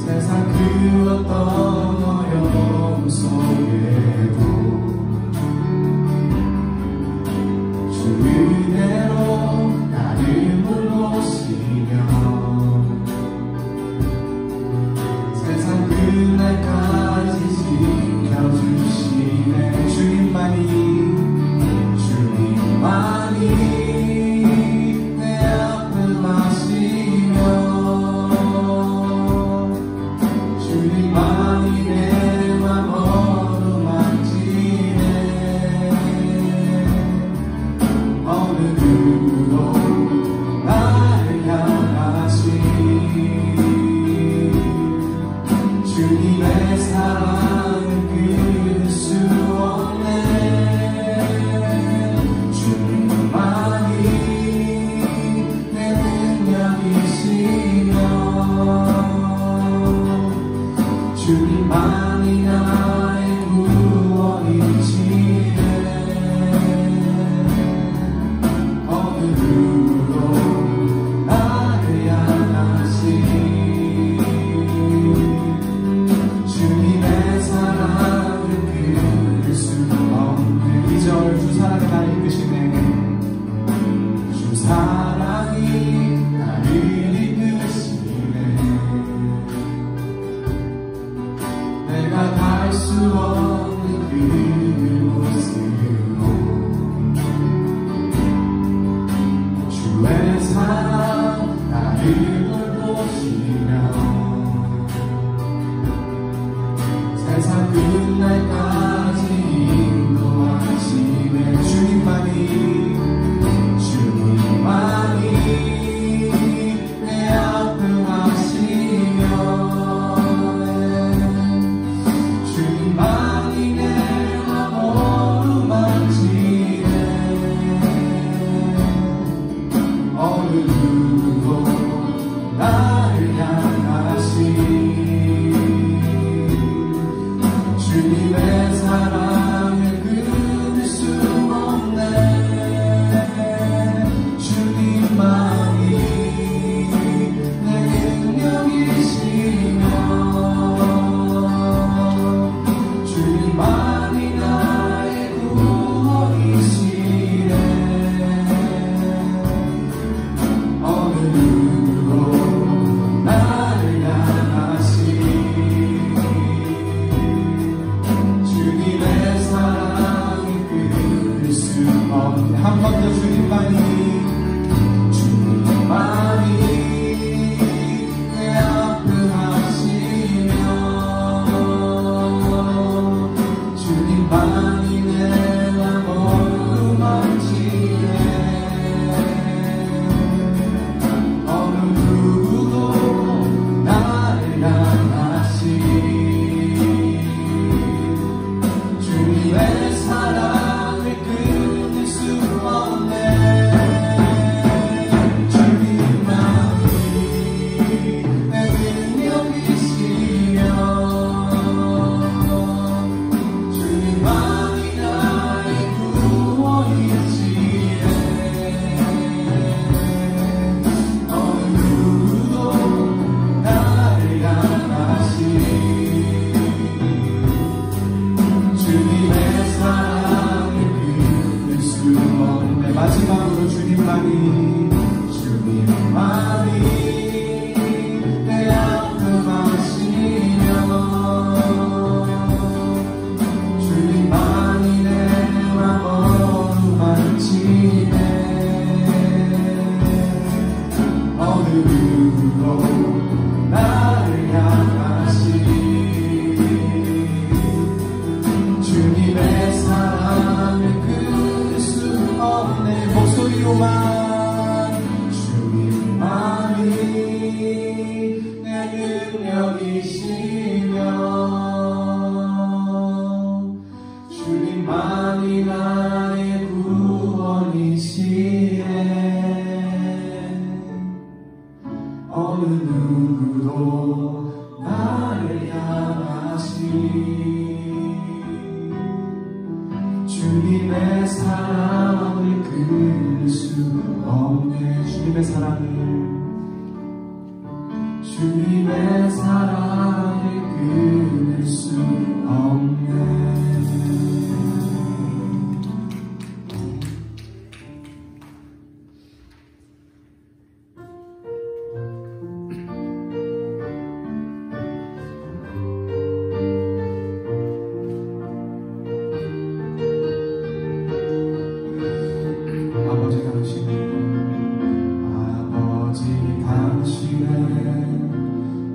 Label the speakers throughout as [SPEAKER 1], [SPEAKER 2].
[SPEAKER 1] 세상 그 어떤 어려움 속에도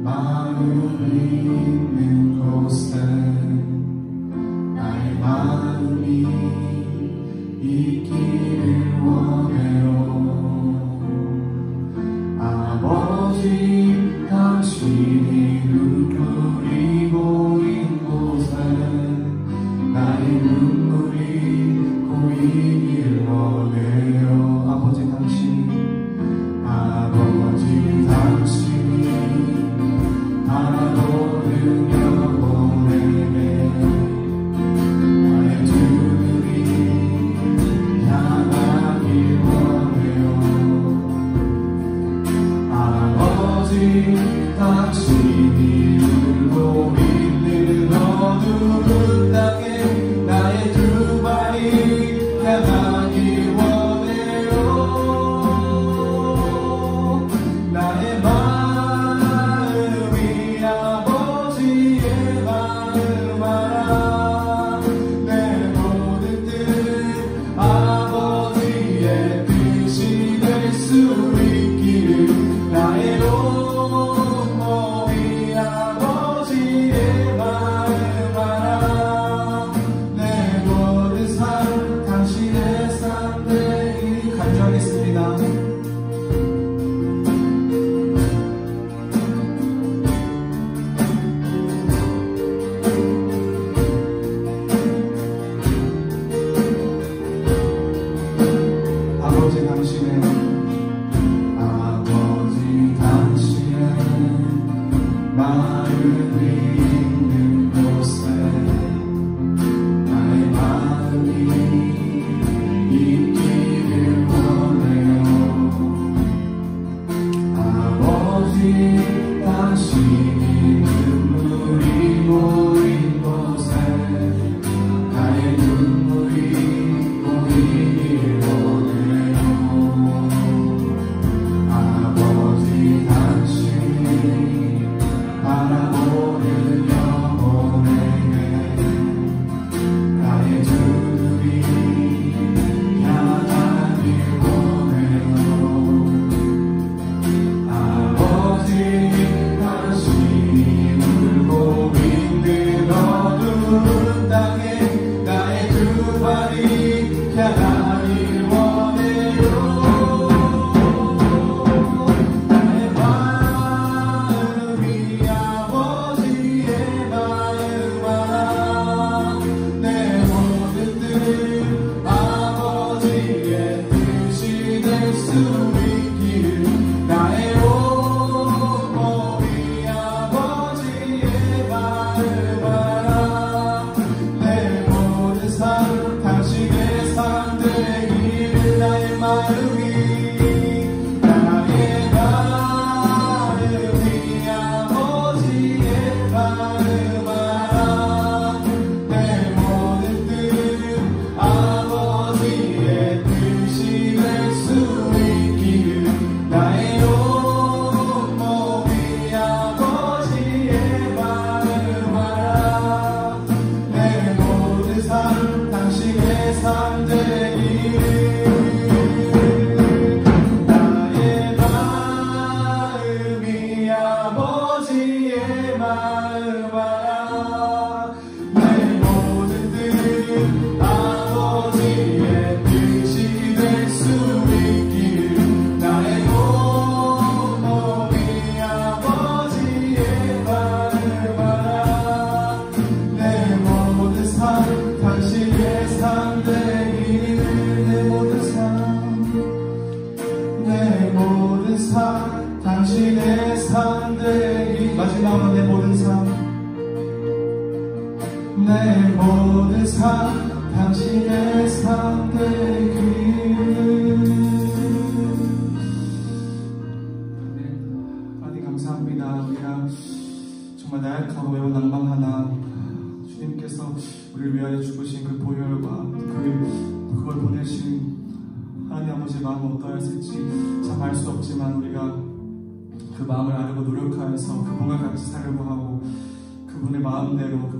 [SPEAKER 1] 마음을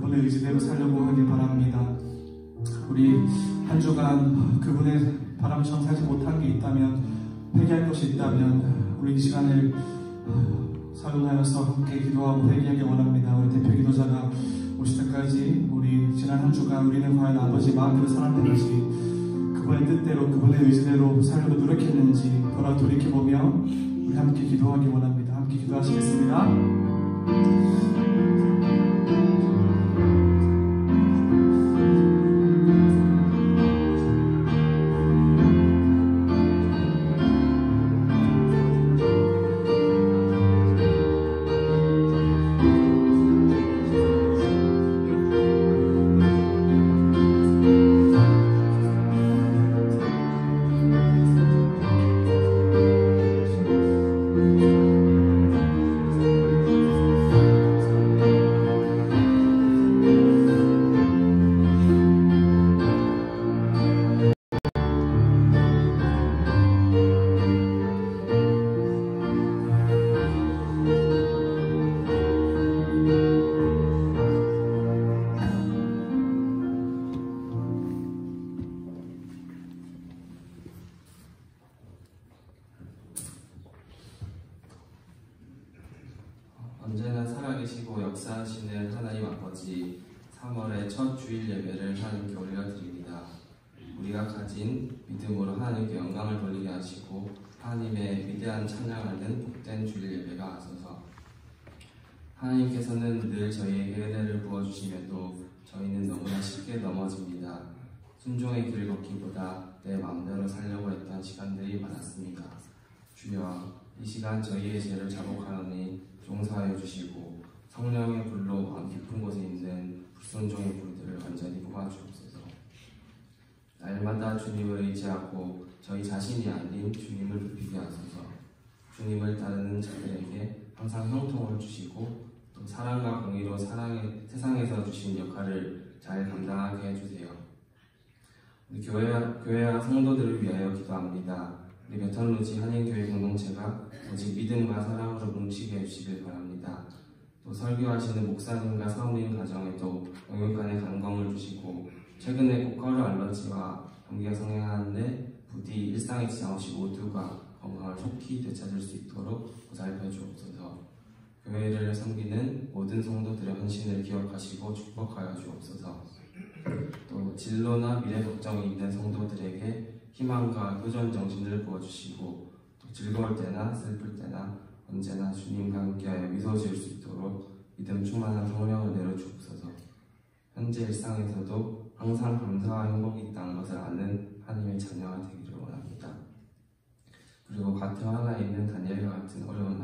[SPEAKER 1] 그분의 의지대로 살려고 하길 바랍니다. 우리 한 주간 그분의 바람처럼 살지 못한 게 있다면, 회개할 것이 있다면 우리 이 시간을 사용하여서 함께 기도하고 회개하기 원합니다. 우리 대표 기도자가 오실 때까지 우리 지난 한 주간 우리는 과연 아버지 마음대로 살았는지, 그분의 뜻대로 그분의 의지대로 살려고 노력했는지 돌이켜보며 우리 함께 기도하기 원합니다. 함께 기도하시겠습니다.
[SPEAKER 2] 없이 3월의 첫 주일 예배를 하나님께 올려드립니다. 우리가 가진 믿음으로 하나님께 영광을 돌리게 하시고 하나님의 위대한 찬양하는 복된 주일 예배가 하소서. 하나님께서는 늘 저희에게 은혜를 부어주심에도 저희는 너무나 쉽게 넘어집니다. 순종의 길을 걷기보다 내 마음대로 살려고 했던 시간들이 많았습니다. 주여, 이 시간 저희의 죄를 자복하노니 용서하여 주시고 성령의 불로 마음 깊은 곳에 있는 불순종의 불들을 완전히 뽑아주옵소서. 날마다 주님을 의지하고 저희 자신이 아닌 주님을 높이게 하소서. 주님을 따르는 자들에게 항상 형통을 주시고 또 사랑과 공의로 세상에서 주신 역할을 잘 감당하게 해주세요. 우리 교회와 성도들을 위하여 기도합니다. 우리 베털루지 한인교회 공동체가 오직 믿음과 사랑으로 뭉치게 해주시길 바랍니다. 또 설교하시는 목사님과 사모님 가정에도 영육간의 간검을 주시고 최근에 고가루 알러지와 감기가 성행하는데 부디 일상에 지장 없이 모두가 건강을 속히 되찾을 수 있도록 보살펴 주옵소서. 교회를 섬기는 모든 성도들의 헌신을 기억하시고 축복하여 주옵소서. 또 진로나 미래 걱정이 있는 성도들에게 희망과 도전 정신을 부어주시고 또 즐거울 때나 슬플 때나 언제나 주님과 함께하여 미소 지을 수 있도록 믿음 충만한 성령을 내려주옵소서. 현재 일상에서도 항상 감사와 행복이 있다는 것을 아는 하나님의 자녀가 되기를 원합니다. 그리고 같은 하나에 있는 다니엘과 같은 어려운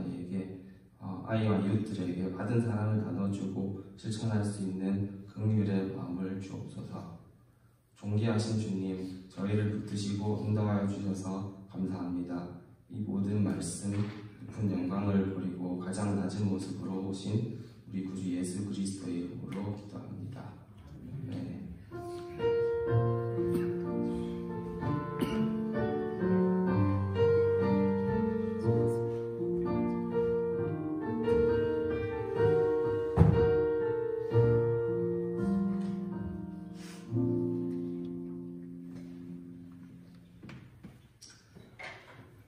[SPEAKER 2] 아이와 이웃들에게 받은 사랑을 나눠주고 실천할 수 있는 긍휼의 마음을 주옵소서. 존귀하신 주님, 저희를 붙드시고 인도하여 주셔서 감사합니다. 이 모든 말씀, 높은 영광을 버리고 가장 낮은 모습으로 오신 우리 구주 예수 그리스도의 이름으로 기도합니다. 네.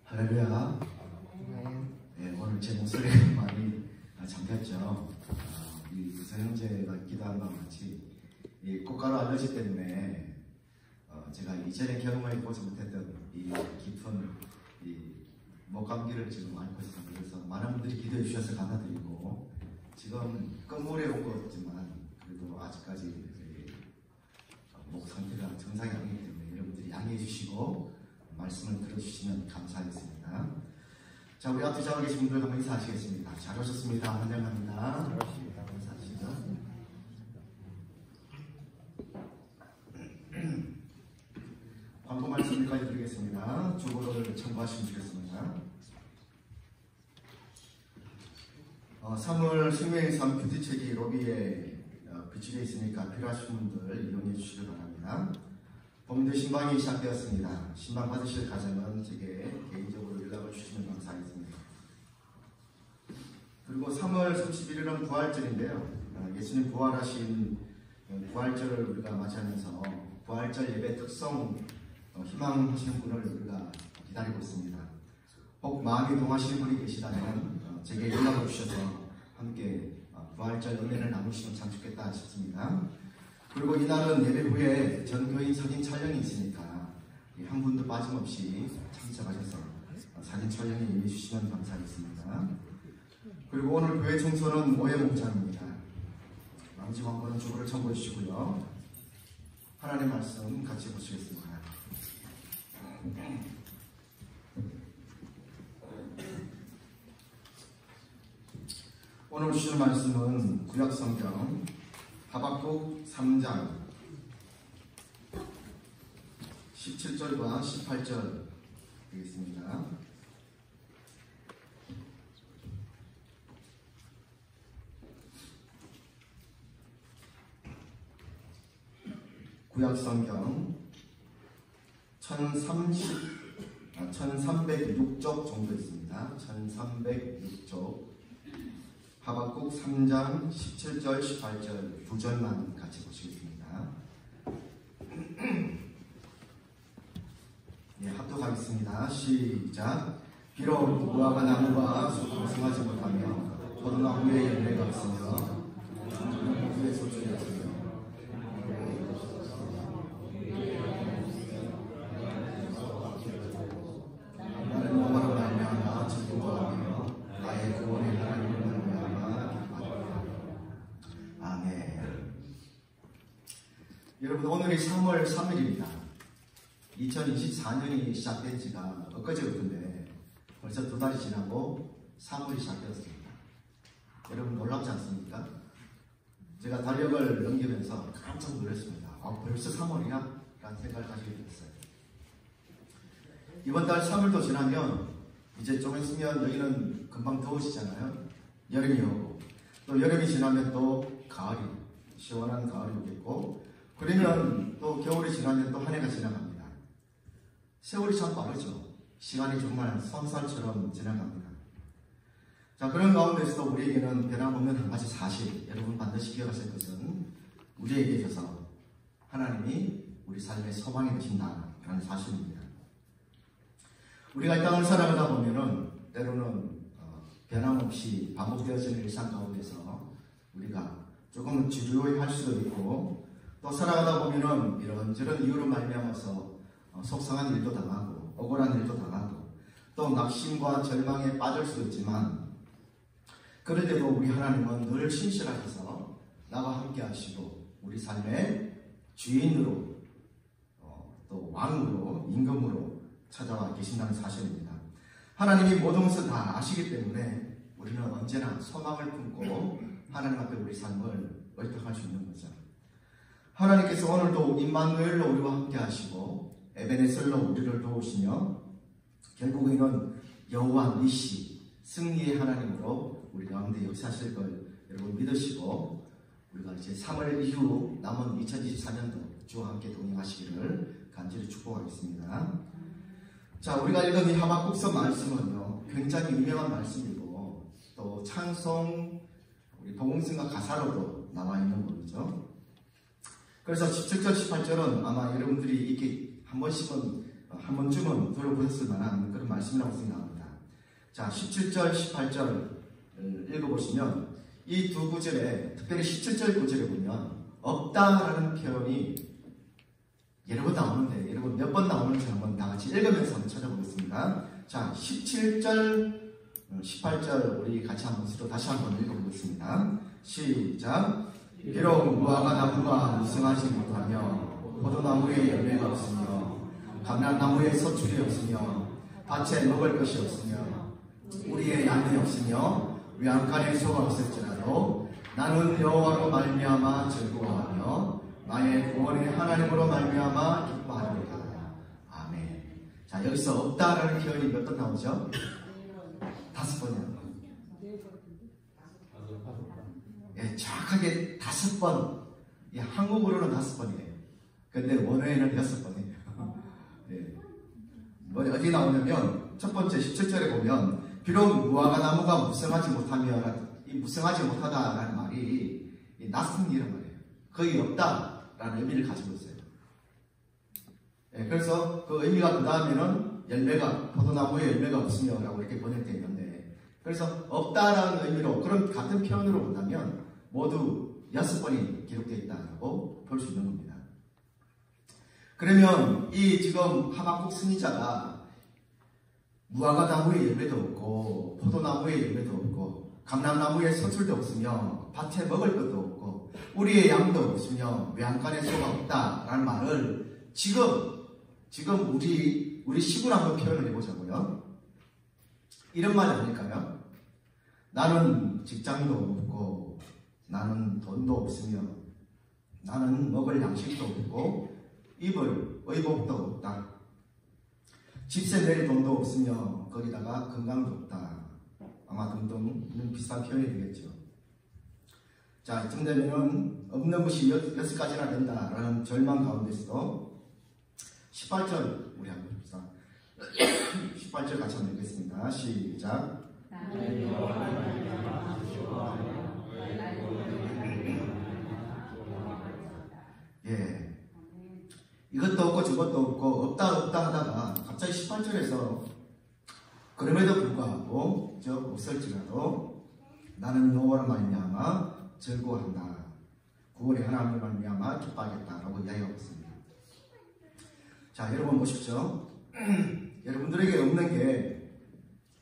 [SPEAKER 3] 할렐루야. 네, 오늘 제 목소리가 많이 잠겼죠. 이 부서 형제가 기도한 것 같이 이 꽃가루 알러지 때문에 제가 이전에 경험해보지 못했던 이 깊은 이 목감기를 지금 앓고 있습니다. 그래서 많은 분들이 기도해 주셔서 감사드리고 지금 끝물에 온 것 같지만 그래도 아직까지 목 상태가 정상이 아니기 때문에 여러분들이 양해해 주시고 말씀을 들어주시면 감사하겠습니다. 자, 우리 앞에 자고 계신 분들 한번 인사하시겠습니다. 잘 오셨습니다. 환영합니다. 잘 오셨습니다. 인사하시죠. 광고 말씀까지 드리겠습니다. 주보를 첨부하시면 되겠습니다. 3월 생명의 삶 큐티책이 로비에 비치되어 있으니까 필요하신 분들 이용해 주시기 바랍니다. 봄도 신방이 시작되었습니다. 신방 받으실 가정은 제게 개인적으로 연락을 주시면 감사하겠습니다. 그리고 3월 31일은 부활절인데요. 예수님 부활하신 부활절을 우리가 맞이하면서 부활절 예배 특성 희망하시는 분을 우리가 기다리고 있습니다. 혹 마음이 동하시는 분이 계시다면 제게 연락을 주셔서 함께 부활절 은혜를 나누시면 참 좋겠다 싶습니다. 그리고 이날은 예배 후에 전교인 사진 촬영이 있으니까 한 분도 빠짐없이 참석하셔서 사진 촬영에 임해 주시면 감사하겠습니다. 그리고 오늘 교회 청소는 오해 목장입니다. 나머지 광고는 주보를 첨부해 주시고요. 하나님의 말씀 같이 보시겠습니다. 오늘 주시는 말씀은 구약성경 하박국 3장 17절과 18절 되겠습니다. 구약성경 1306쪽 정도 있습니다. 1306쪽 하박국 3장 17절, 18절 두 절만 같이 보시겠습니다. 네, 합독하겠습니다. 시작. 비록 무화과 나무가 숲을 승하지 못하며 포도나무에 열매가 없으며 모두의 소중이었으며 나는 너로 말미암아 즐거워하며 나의 구원의 하나님을 말미암아 기뻐하노라. 아멘. 여러분, 오늘이 3월 3일입니다. 2024년이 시작된 지가 엊그제 같은데 벌써 2달이 지나고 3월이 시작되었습니다. 여러분 놀랍지 않습니까? 제가 달력을 넘기면서 깜짝 놀랐습니다. 벌써 3월이야? 라는 생각을 가지게 됐어요. 이번 달 3월도 지나면 이제 좀 있으면 여기는 금방 더워지잖아요. 여름이 오고 또 여름이 지나면 또 가을이, 시원한 가을이 오겠고, 그러면 또 겨울이 지나면 또 한 해가 지나갑니다. 세월이 참 빠르죠. 시간이 정말 선살처럼 지나갑니다. 자, 그런 가운데서도 우리에게는 변함없는 한 가지 사실, 여러분 반드시 기억하실 것은 우리에게 있어서 하나님이 우리 삶의 소망이 되신다는 사실입니다. 우리가 이 땅을 살아가다 보면은 때로는 변함없이 반복되어지는 일상 가운데서 우리가 조금 주저할 수도 있고, 또 살아가다 보면은 이런저런 이유로 말미암아서 속상한 일도 당하고 억울한 일도 당하고 또 낙심과 절망에 빠질 수도 있지만, 그럴 때도 우리 하나님은 늘 신실하셔서 나와 함께 하시고 우리 삶의 주인으로 또 왕으로 임금으로 찾아와 계신다는 사실입니다. 하나님이 모든 것을 다 아시기 때문에 우리는 언제나 소망을 품고 하나님 앞에 우리 삶을 의탁할 수 있는 거죠. 하나님께서 오늘도 임마누엘로 우리와 함께 하시고 에베네셀로 우리를 도우시며 결국에는 여호와 니시, 승리의 하나님으로 우리 가운데 역사하실 걸 여러분 믿으시고, 우리가 이제 3월 이후 남은 2024년도 주와 함께 동행하시기를 간절히 축복하겠습니다. 자, 우리가 읽은 이 하박국서 말씀은요, 굉장히 유명한 말씀이고 또 찬송, 우리 복음성가 가사로도 나와 있는 부분이죠. 그래서 17절, 18절은 아마 여러분들이 이렇게 한 번쯤은 들어보셨을 만한 그런 말씀이라고 생각합니다. 자, 17절, 18절 읽어보시면 이 두 구절에, 특별히 17절 구절에 보면 없다라는 표현이 여러 번 나오는데, 여러분 몇 번 나오는지 한번 다 같이 읽으면서 한번 찾아보겠습니다. 자, 17절, 18절 우리 같이 한번 서로 다시 한번 읽어보겠습니다. 시작. 비록 무화과 나무가 무성하지 못하며 포도나무에 열매가 없으며 감람나무에 서출이 없으며 밭에 먹을 것이 없으며 우리의 양이 없으며 외양간에 소가 없을지라도 나는 여호와로 말미암아 즐거워하며 나의 구원의 하나님으로 말미암아 기뻐하리로다. 아멘. 자, 여기서 없다라는 표현이 몇 번 나오죠? 5번이요. 예, 정확하게 5번. 예, 한국어로는 5번이에요. 근데 원어에는 6번이에요. 예. 어디 나오냐면 첫 번째 17절에 보면 비록 무화과 나무가 무성하지 못하며, 이 무성하지 못하다라는 말이 낯선이란 말이에요. 거의 없다라는 의미를 가지고 있어요. 예, 그래서 그 의미가 그 다음에는 열매가, 포도나무에 열매가 없으며 라고 이렇게 번역되어 있는데, 그래서 없다라는 의미로 그런 같은 표현으로 본다면 모두 6번이 기록되어 있다고 볼 수 있는 겁니다. 그러면 이 지금 하박국 선지자가 무화과 나무에 열매도 없고 포도나무에 열매도 없고 감람나무에 서술도 없으며 밭에 먹을 것도 없고 우리의 양도 없으며 외양간에 소가 없다라는 말을 지금 우리 식으로 한번 표현을 해보자고요. 이런 말이 아닐까요? 나는 직장도 없고 나는 돈도 없으며 나는 먹을 양식도 없고 입을 의복도 없다. 집세 낼 돈도 없으며 거기다가 건강도 없다. 아마 등등 비슷한 표현이 되겠죠. 자, 이쯤 되면 없는 것이 6가지나 된다라는 절망 가운데서도 18절 우리 한번 봅시다. 18절 같이 한번 읽겠습니다. 시작. 예. 이것도 없고 저것도 없고 없다 하다가 갑자기 18절에서 그럼에도 불구하고 저 없을지라도 나는 여호와로 말미암아 즐거워한다. 구원의 하나님을 말미암아 기뻐하겠다라고 이야기하고 있습니다. 자, 여러분 보십시오. 여러분들에게 없는 게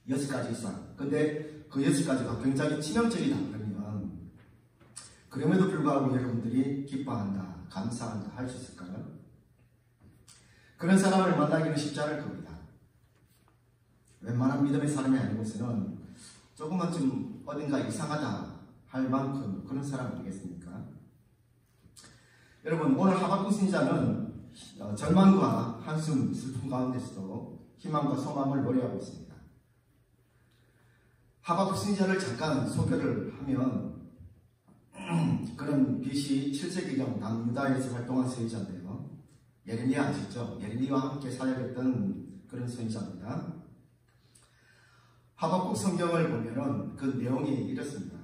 [SPEAKER 3] 6가지 이상. 근데 그 6가지가 굉장히 치명적이다 그러면 그럼에도 불구하고 여러분들이 기뻐한다, 감사한다 할 수 있을까요? 그런 사람을 만나기는 쉽지 않을 겁니다. 웬만한 믿음의 사람이 아니고서는 조금은 좀 어딘가 이상하다 할 만큼 그런 사람 아니겠습니까? 여러분, 오늘 하박국 선지자는 절망과 한숨, 슬픔 가운데서도 희망과 소망을 노래하고 있습니다. 하박국 선지자를 잠깐 소개를 하면 그는 BC 7세기경 남유다에서 활동한 선지자인데요. 예레미야 아시죠? 예레미야와 함께 사역했던 그런 선지자입니다. 하박국 성경을 보면은 그 내용이 이렇습니다.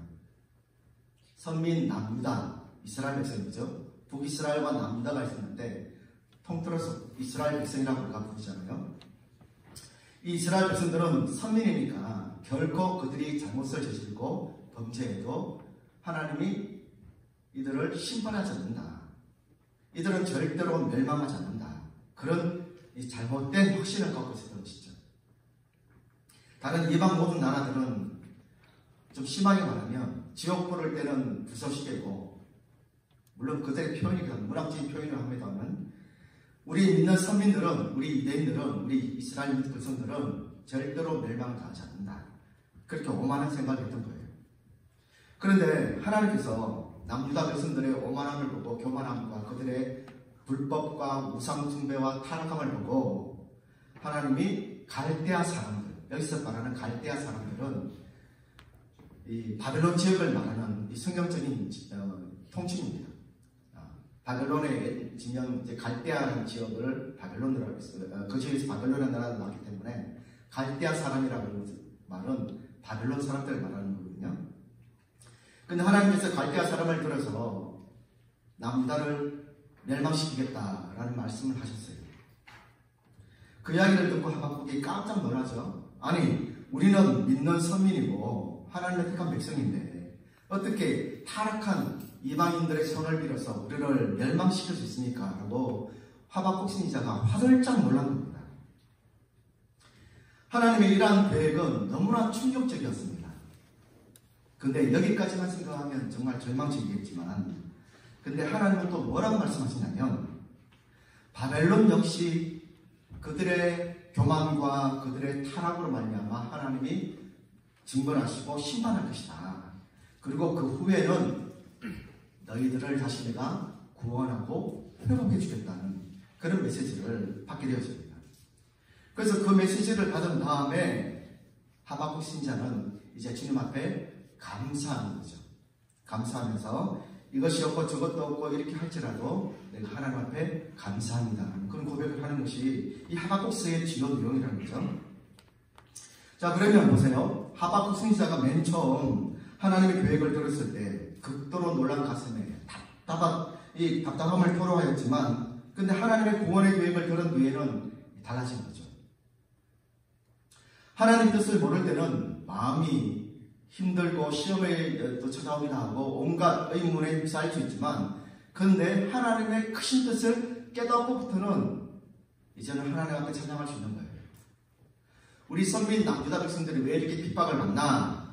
[SPEAKER 3] 선민 남유다, 이스라엘 백성이죠. 북이스라엘과 남유다가 있었는데 통틀어서 이스라엘 백성이라고 우리가 부르잖아요. 이 이스라엘 백성들은 선민이니까 결코 그들이 잘못을 저지르고 범죄해도 하나님이 이들을 심판하지 않는다. 이들은 절대로 멸망하지 않는다. 그런 이 잘못된 확신을 갖고 있었던 것이죠. 다른 이방 모든 나라들은 좀 심하게 말하면 지옥 보를 때는 불쏘시개고, 물론 그들의 표현이 문학적인 표현을 합니다만 우리 믿는 선민들은, 우리 유대인들은, 우리 이스라엘 백성들은 절대로 멸망을 당하지 않는다. 그렇게 오만한 생각을 했던 거예요. 그런데 하나님께서 남유다 백성들의 오만함을 보고 교만함과 그들의 불법과 우상 숭배와 타락함을 보고 하나님이 갈대아 사람들, 여기서 말하는 갈대아 사람들은 이 바벨론 지역을 말하는 이 성경적인 통칭입니다. 바벨론의 진영, 이제 갈대아라는 지역을 바벨론이라고 했어요. 그 지역에서 바벨론이라는 나라가 나왔기 때문에 갈대아 사람이라고 말은 바벨론 사람들을 말하는 거거든요. 근데 하나님께서 갈대아 사람을 들어서 남유다를 멸망시키겠다라는 말씀을 하셨어요. 그 이야기를 듣고 하박국이 깜짝 놀라죠. 아니, 우리는 믿는 선민이고 하나님의 택한 백성인데 어떻게 타락한 이방인들의 손을 빌어서 우리를 멸망시킬 수 있습니까? 라고 하박국 선지자가 화들짝 놀란 겁니다. 하나님의 이러한 계획은 너무나 충격적이었습니다. 근데 여기까지만 생각하면 정말 절망적이겠지만, 근데 하나님은 또 뭐라고 말씀하시냐면 바벨론 역시 그들의 교만과 그들의 타락으로 말미암아 하나님이 징벌하시고 심판할 것이다. 그리고 그 후에는 너희들을 다시 내가 구원하고 회복해 주겠다는 그런 메시지를 받게 되었습니다. 그래서 그 메시지를 받은 다음에 하박국 선지자는 이제 주님 앞에 감사하는 거죠. 감사하면서 이것이 없고 저것도 없고 이렇게 할지라도 내가 하나님 앞에 감사합니다. 그런 고백을 하는 것이 이 하박국서의 주요 내용이라는 거죠. 자, 그러면 보세요. 하박국 선지자가 맨 처음 하나님의 계획을 들었을 때 극도로 놀란 가슴에 답답함을 토로하였지만, 근데 하나님의 구원의 계획을 들은 뒤에는 달라진 거죠. 하나님 뜻을 모를 때는 마음이 힘들고 시험에 또 찾아오기도 하고 온갖 의문에 휩싸일 수 있지만, 근데 하나님의 크신 뜻을 깨닫고부터는 이제는 하나님 앞에 찬양할 수 있는 거예요. 우리 선민 남유다 백성들이 왜 이렇게 핍박을 받나?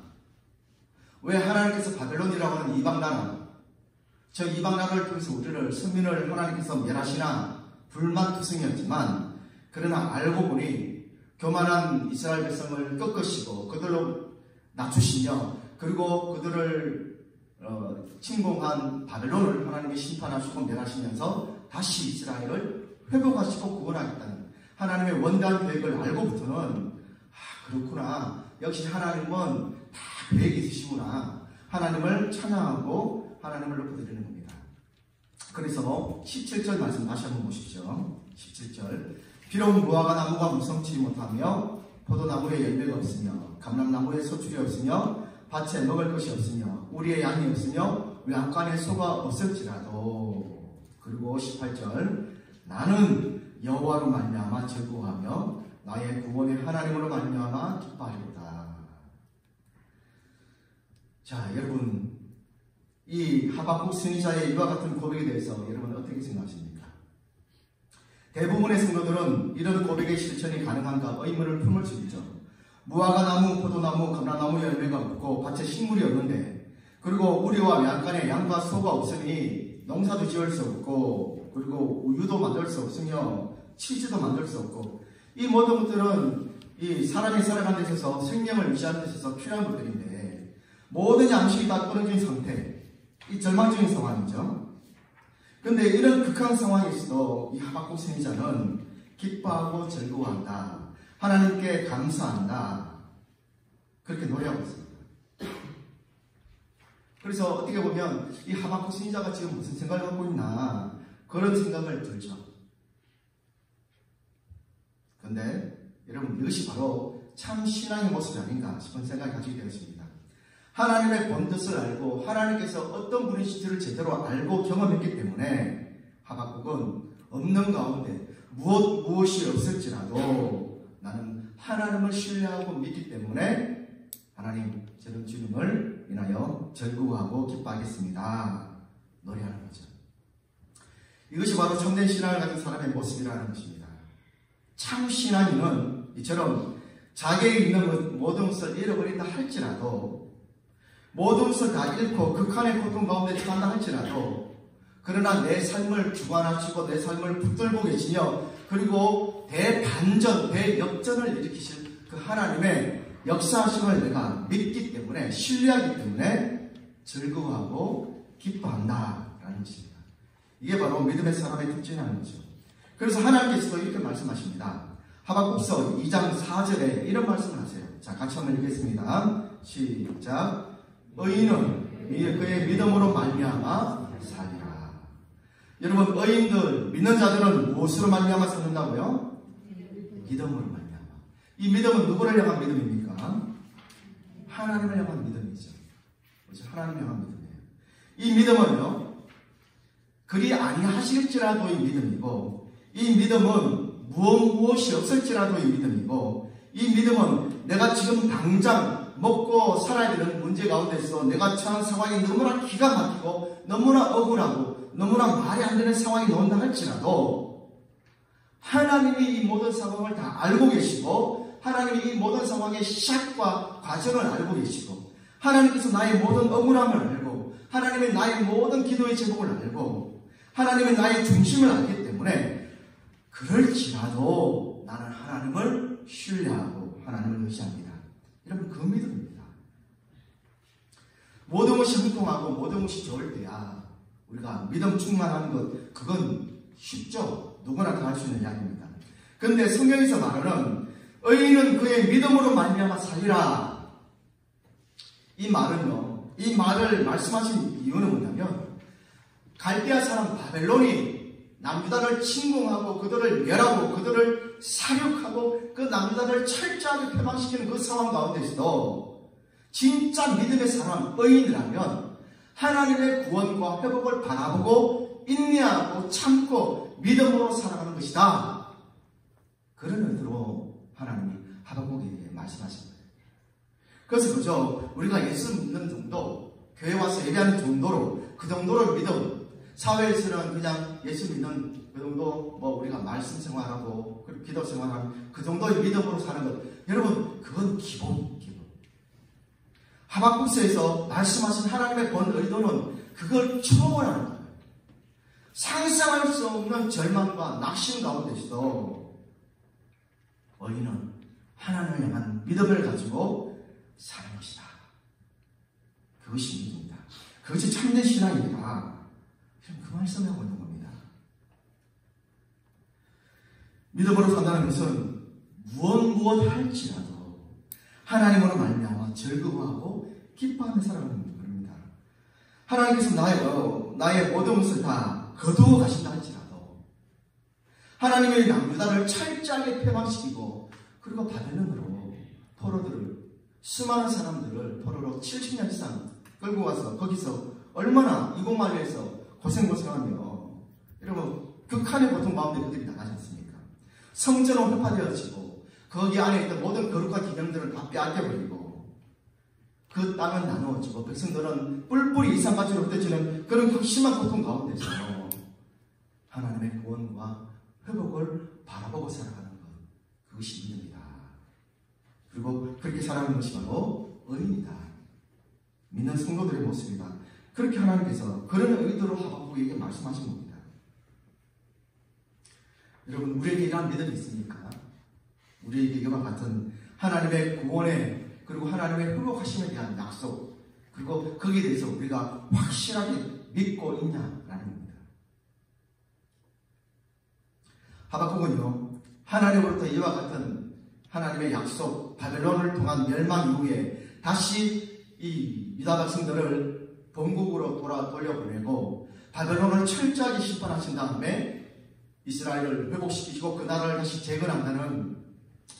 [SPEAKER 3] 왜 하나님께서 바벨론이라고 하는 이방 나라, 저 이방 나라를 통해서 우리를 선민을 하나님께서 멸하시나 불만투성이었지만, 그러나 알고 보니 교만한 이스라엘 백성을 꺾으시고 그들로 낮추시며, 그리고 그들을 침공한 바벨론을 하나님이 심판하시고 멸하시면서 다시 이스라엘을 회복하시고 구원하겠다는 하나님의 원대한 계획을 알고부터는 그렇구나, 역시 하나님은 다 계획이 있으시구나, 하나님을 찬양하고 하나님을 높여드리는 겁니다. 그래서 17절 말씀 다시 한번 보십시오. 17절, 비록 무화과 나무가 무성치지 못하며 포도나무에 열매가 없으며 감람나무에 소출이 없으며 밭에 먹을 것이 없으며 우리의 양이 없으며 외양간에 소가 없을지라도, 그리고 18절, 나는 여호와로 말미암아 즐거워하며 나의 구원의 하나님으로 말미암아 기뻐하리로다. 자, 여러분, 이 하박국 선지자의 이와 같은 고백에 대해서 여러분 어떻게 생각하십니까? 대부분의 성도들은 이런 고백의 실천이 가능한가 의문을 품을 수 있죠. 무화과 나무, 포도나무, 감람나무 열매가 없고 밭에 식물이 없는데, 그리고 우리와 약간의 양과 소가 없으니 농사도 지을 수 없고, 그리고 우유도 만들 수 없으며 치즈도 만들 수 없고, 이 모든 것들은 이 사람이 살아가는 데 있어서 생명을 유지하는 데 있어서 필요한 것들인데, 모든 양식이 다 끊어진 상태, 이 절망적인 상황이죠. 그런데 이런 극한 상황에서도 이 하박국 선지자는 기뻐하고 즐거워한다, 하나님께 감사한다, 그렇게 노래하고 있습니다. 그래서 어떻게 보면 이 하박국 선지자가 지금 무슨 생각을 하고 있나, 그런 생각을 들죠. 그런데 여러분, 이것이 바로 참 신앙의 모습이 아닌가 싶은 생각이 가지게 되었습니다. 하나님의 본뜻을 알고 하나님께서 어떤 분이신지를 제대로 알고 경험했기 때문에 하박국은 없는 가운데 무엇이 없을지라도 나는 하나님을 신뢰하고 믿기 때문에 하나님, 저는 주님을 인하여 즐거워하고 기뻐하겠습니다, 노래하는 거죠. 이것이 바로 참된 신앙을 가진 사람의 모습이라는 것입니다. 참 신앙인은 이처럼 자기의 있는 모든 것을 잃어버린다 할지라도, 모든 것을 다 잃고 극한의 고통 가운데 처한다 할지라도, 그러나 내 삶을 주관하시고 내 삶을 붙들고 계시며, 그리고 대반전, 대역전을 일으키실 그 하나님의 역사하심을 내가 믿기 때문에, 신뢰하기 때문에 즐거워하고 기뻐한다라는 것입니다. 이게 바로 믿음의 사람의 특징이라는 거죠. 그래서 하나님께서도 이렇게 말씀하십니다. 하박국서 2장 4절에 이런 말씀을 하세요. 자, 같이 한번 읽겠습니다. 시작. 의인은 그의 믿음으로 말미암아 살리라. 여러분, 의인들, 믿는 자들은 무엇으로 말미암아 살는다고요? 믿음으로 말미암아. 이 믿음은 누구를 향한 믿음입니까? 하나님을 향한 믿음이죠. 그렇죠? 하나님을 향한 믿음이에요. 이 믿음은요, 그리 아니하실지라도 이 믿음이고, 이 믿음은 무엇이 없을지라도 이 믿음이고, 이 믿음은 내가 지금 당장 먹고 살아야 되는 문제 가운데서 내가 처한 상황이 너무나 기가 막히고 너무나 억울하고 너무나 말이 안 되는 상황이 나온다 할지라도, 하나님이 이 모든 상황을 다 알고 계시고, 하나님이 이 모든 상황의 시작과 과정을 알고 계시고, 하나님께서 나의 모든 억울함을 알고, 하나님의 나의 모든 기도의 제목을 알고, 하나님의 나의 중심을 알기 때문에, 그럴지라도 나는 하나님을 신뢰하고 하나님을 의지합니다. 여러분, 그 믿음입니다. 모든 것이 형통하고 모든 것이 좋을 때야 우리가 믿음 충만한 것, 그건 쉽죠. 누구나 다 할 수 있는 이야기입니다. 그런데 성경에서 말하는 의인은 그의 믿음으로 말미암아 살리라, 이 말은요, 이 말을 말씀하신 이유는 뭐냐면, 갈대아 사람 바벨론이 남유다를 침공하고 그들을 멸하고 그들을 사륙하고 그 남유다를 철저하게 패망시키는 그 상황 가운데서도 진짜 믿음의 사람, 의인이라면 하나님의 구원과 회복을 바라보고 인내하고 참고 믿음으로 살아가는 것이다, 그런 의도로 하나님이 하박국에게 말씀하신 거예요. 그래서 그저 우리가 예수 믿는 정도, 교회 와서 예배하는 정도로, 그 정도로 믿음, 사회에서는 그냥 예수 믿는 그 정도, 우리가 말씀 생활하고 기도 생활하는 그 정도의 믿음으로 사는 것, 여러분, 그건 기본. 하박국서에서 말씀하신 하나님의 본 의도는 그걸 초월하는 거예요. 상상할 수 없는 절망과 낙심 가운데서도 의인은 하나님을 향한 믿음을 가지고 사는 것이다. 그것이 믿음이다. 그것이 참된 신앙입니다. 그 말씀을 하고 있는 겁니다. 믿음으로 산다는 것은 무엇 할지라도 하나님으로 말미암아 즐거워하고 기뻐하며 살아가는 겁니다. 하나님께서 나의 모든 것을 다 거두어 가신다 할지라도, 하나님의 남유다를 철저하게 패망시키고, 그리고 바벨론으로 포로들을, 수많은 사람들을 포로로 70년 이상 끌고 가서 거기서 얼마나 이곳마을에서 고생하며, 여러분, 극한의 고통 가운데 그들이 나가지 않습니까? 성전은 회파되어지고 거기 안에 있던 모든 거룩한 기념들을 다 빼앗겨버리고, 그 땅은 나누어지고 백성들은 뿔뿔이 이산가지로 흩어지는 그런 극심한 고통 가운데서 하나님의 구원과 회복을 바라보고 살아가는 것, 그것이 믿음이다. 그리고 그렇게 살아가는 것이 바로 의인이다. 믿는 성도들의 모습이다. 그렇게 하나님께서 그런 의도로 하박국에게 말씀하신 겁니다. 여러분, 우리에게 이러한 믿음이 있습니까? 우리에게 이와 같은 하나님의 구원에 그리고 하나님의 회복하심에 대한 약속, 그리고 거기에 대해서 우리가 확실하게 믿고 있냐라는 겁니다. 하박국은요, 하나님으로부터 이와 같은 하나님의 약속, 바벨론을 통한 멸망 이후에 다시 이 유다 백성들을 본국으로 돌려보내고 바벨론을 철저하게 심판하신 다음에 이스라엘을 회복시키시고 그 나라를 다시 재건한다는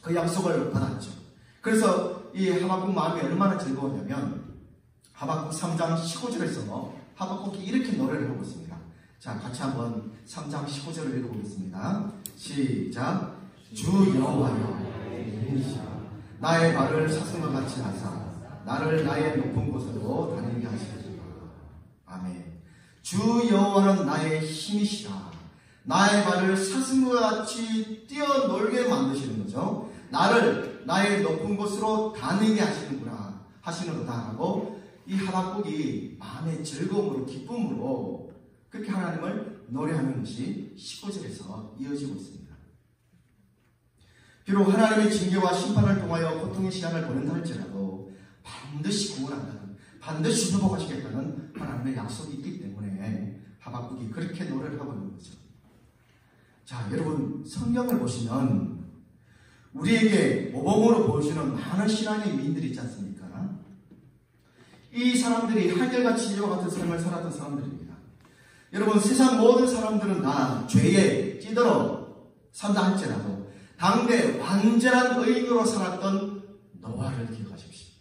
[SPEAKER 3] 그 약속을 받았죠. 그래서 이 하박국 마음이 얼마나 즐거웠냐면 하박국 3장 15절에서 하박국이 이렇게 노래를 하고 있습니다. 자, 같이 한번 3장 15절을 읽어보겠습니다. 시작. 주 여호와여, 나의 발을 사슴과 같이 하사 나를 나의 높은 곳으로 다니게 하시리라. 아멘. 주 여호와는 나의 힘이시라. 나의 발을 사슴과 같이 뛰어놀게 만드시는 거죠. 나를 나의 높은 곳으로 다니게 하시는구나 하고 이 하박국이 마음의 즐거움으로 기쁨으로 그렇게 하나님을 노래하는 것이 15절에서 이어지고 있습니다. 비록 하나님의 징계와 심판을 통하여 고통의 시간을 보낸다 할지라도 반드시 구원한다는, 반드시 회복하시겠다는 하나님의 약속이 있기 때문에 하박국이 그렇게 노래를 하고 있는 거죠. 자, 여러분, 성경을 보시면 우리에게 모범으로 보여주는 많은 신앙의 미인들이 있지 않습니까? 이 사람들이 한결같이 이와 같은 삶을 살았던 사람들입니다. 여러분, 세상 모든 사람들은 다 죄에 찌들어 산다 할지라도 당대 완전한 의인으로 살았던 노아를 기억하십시오.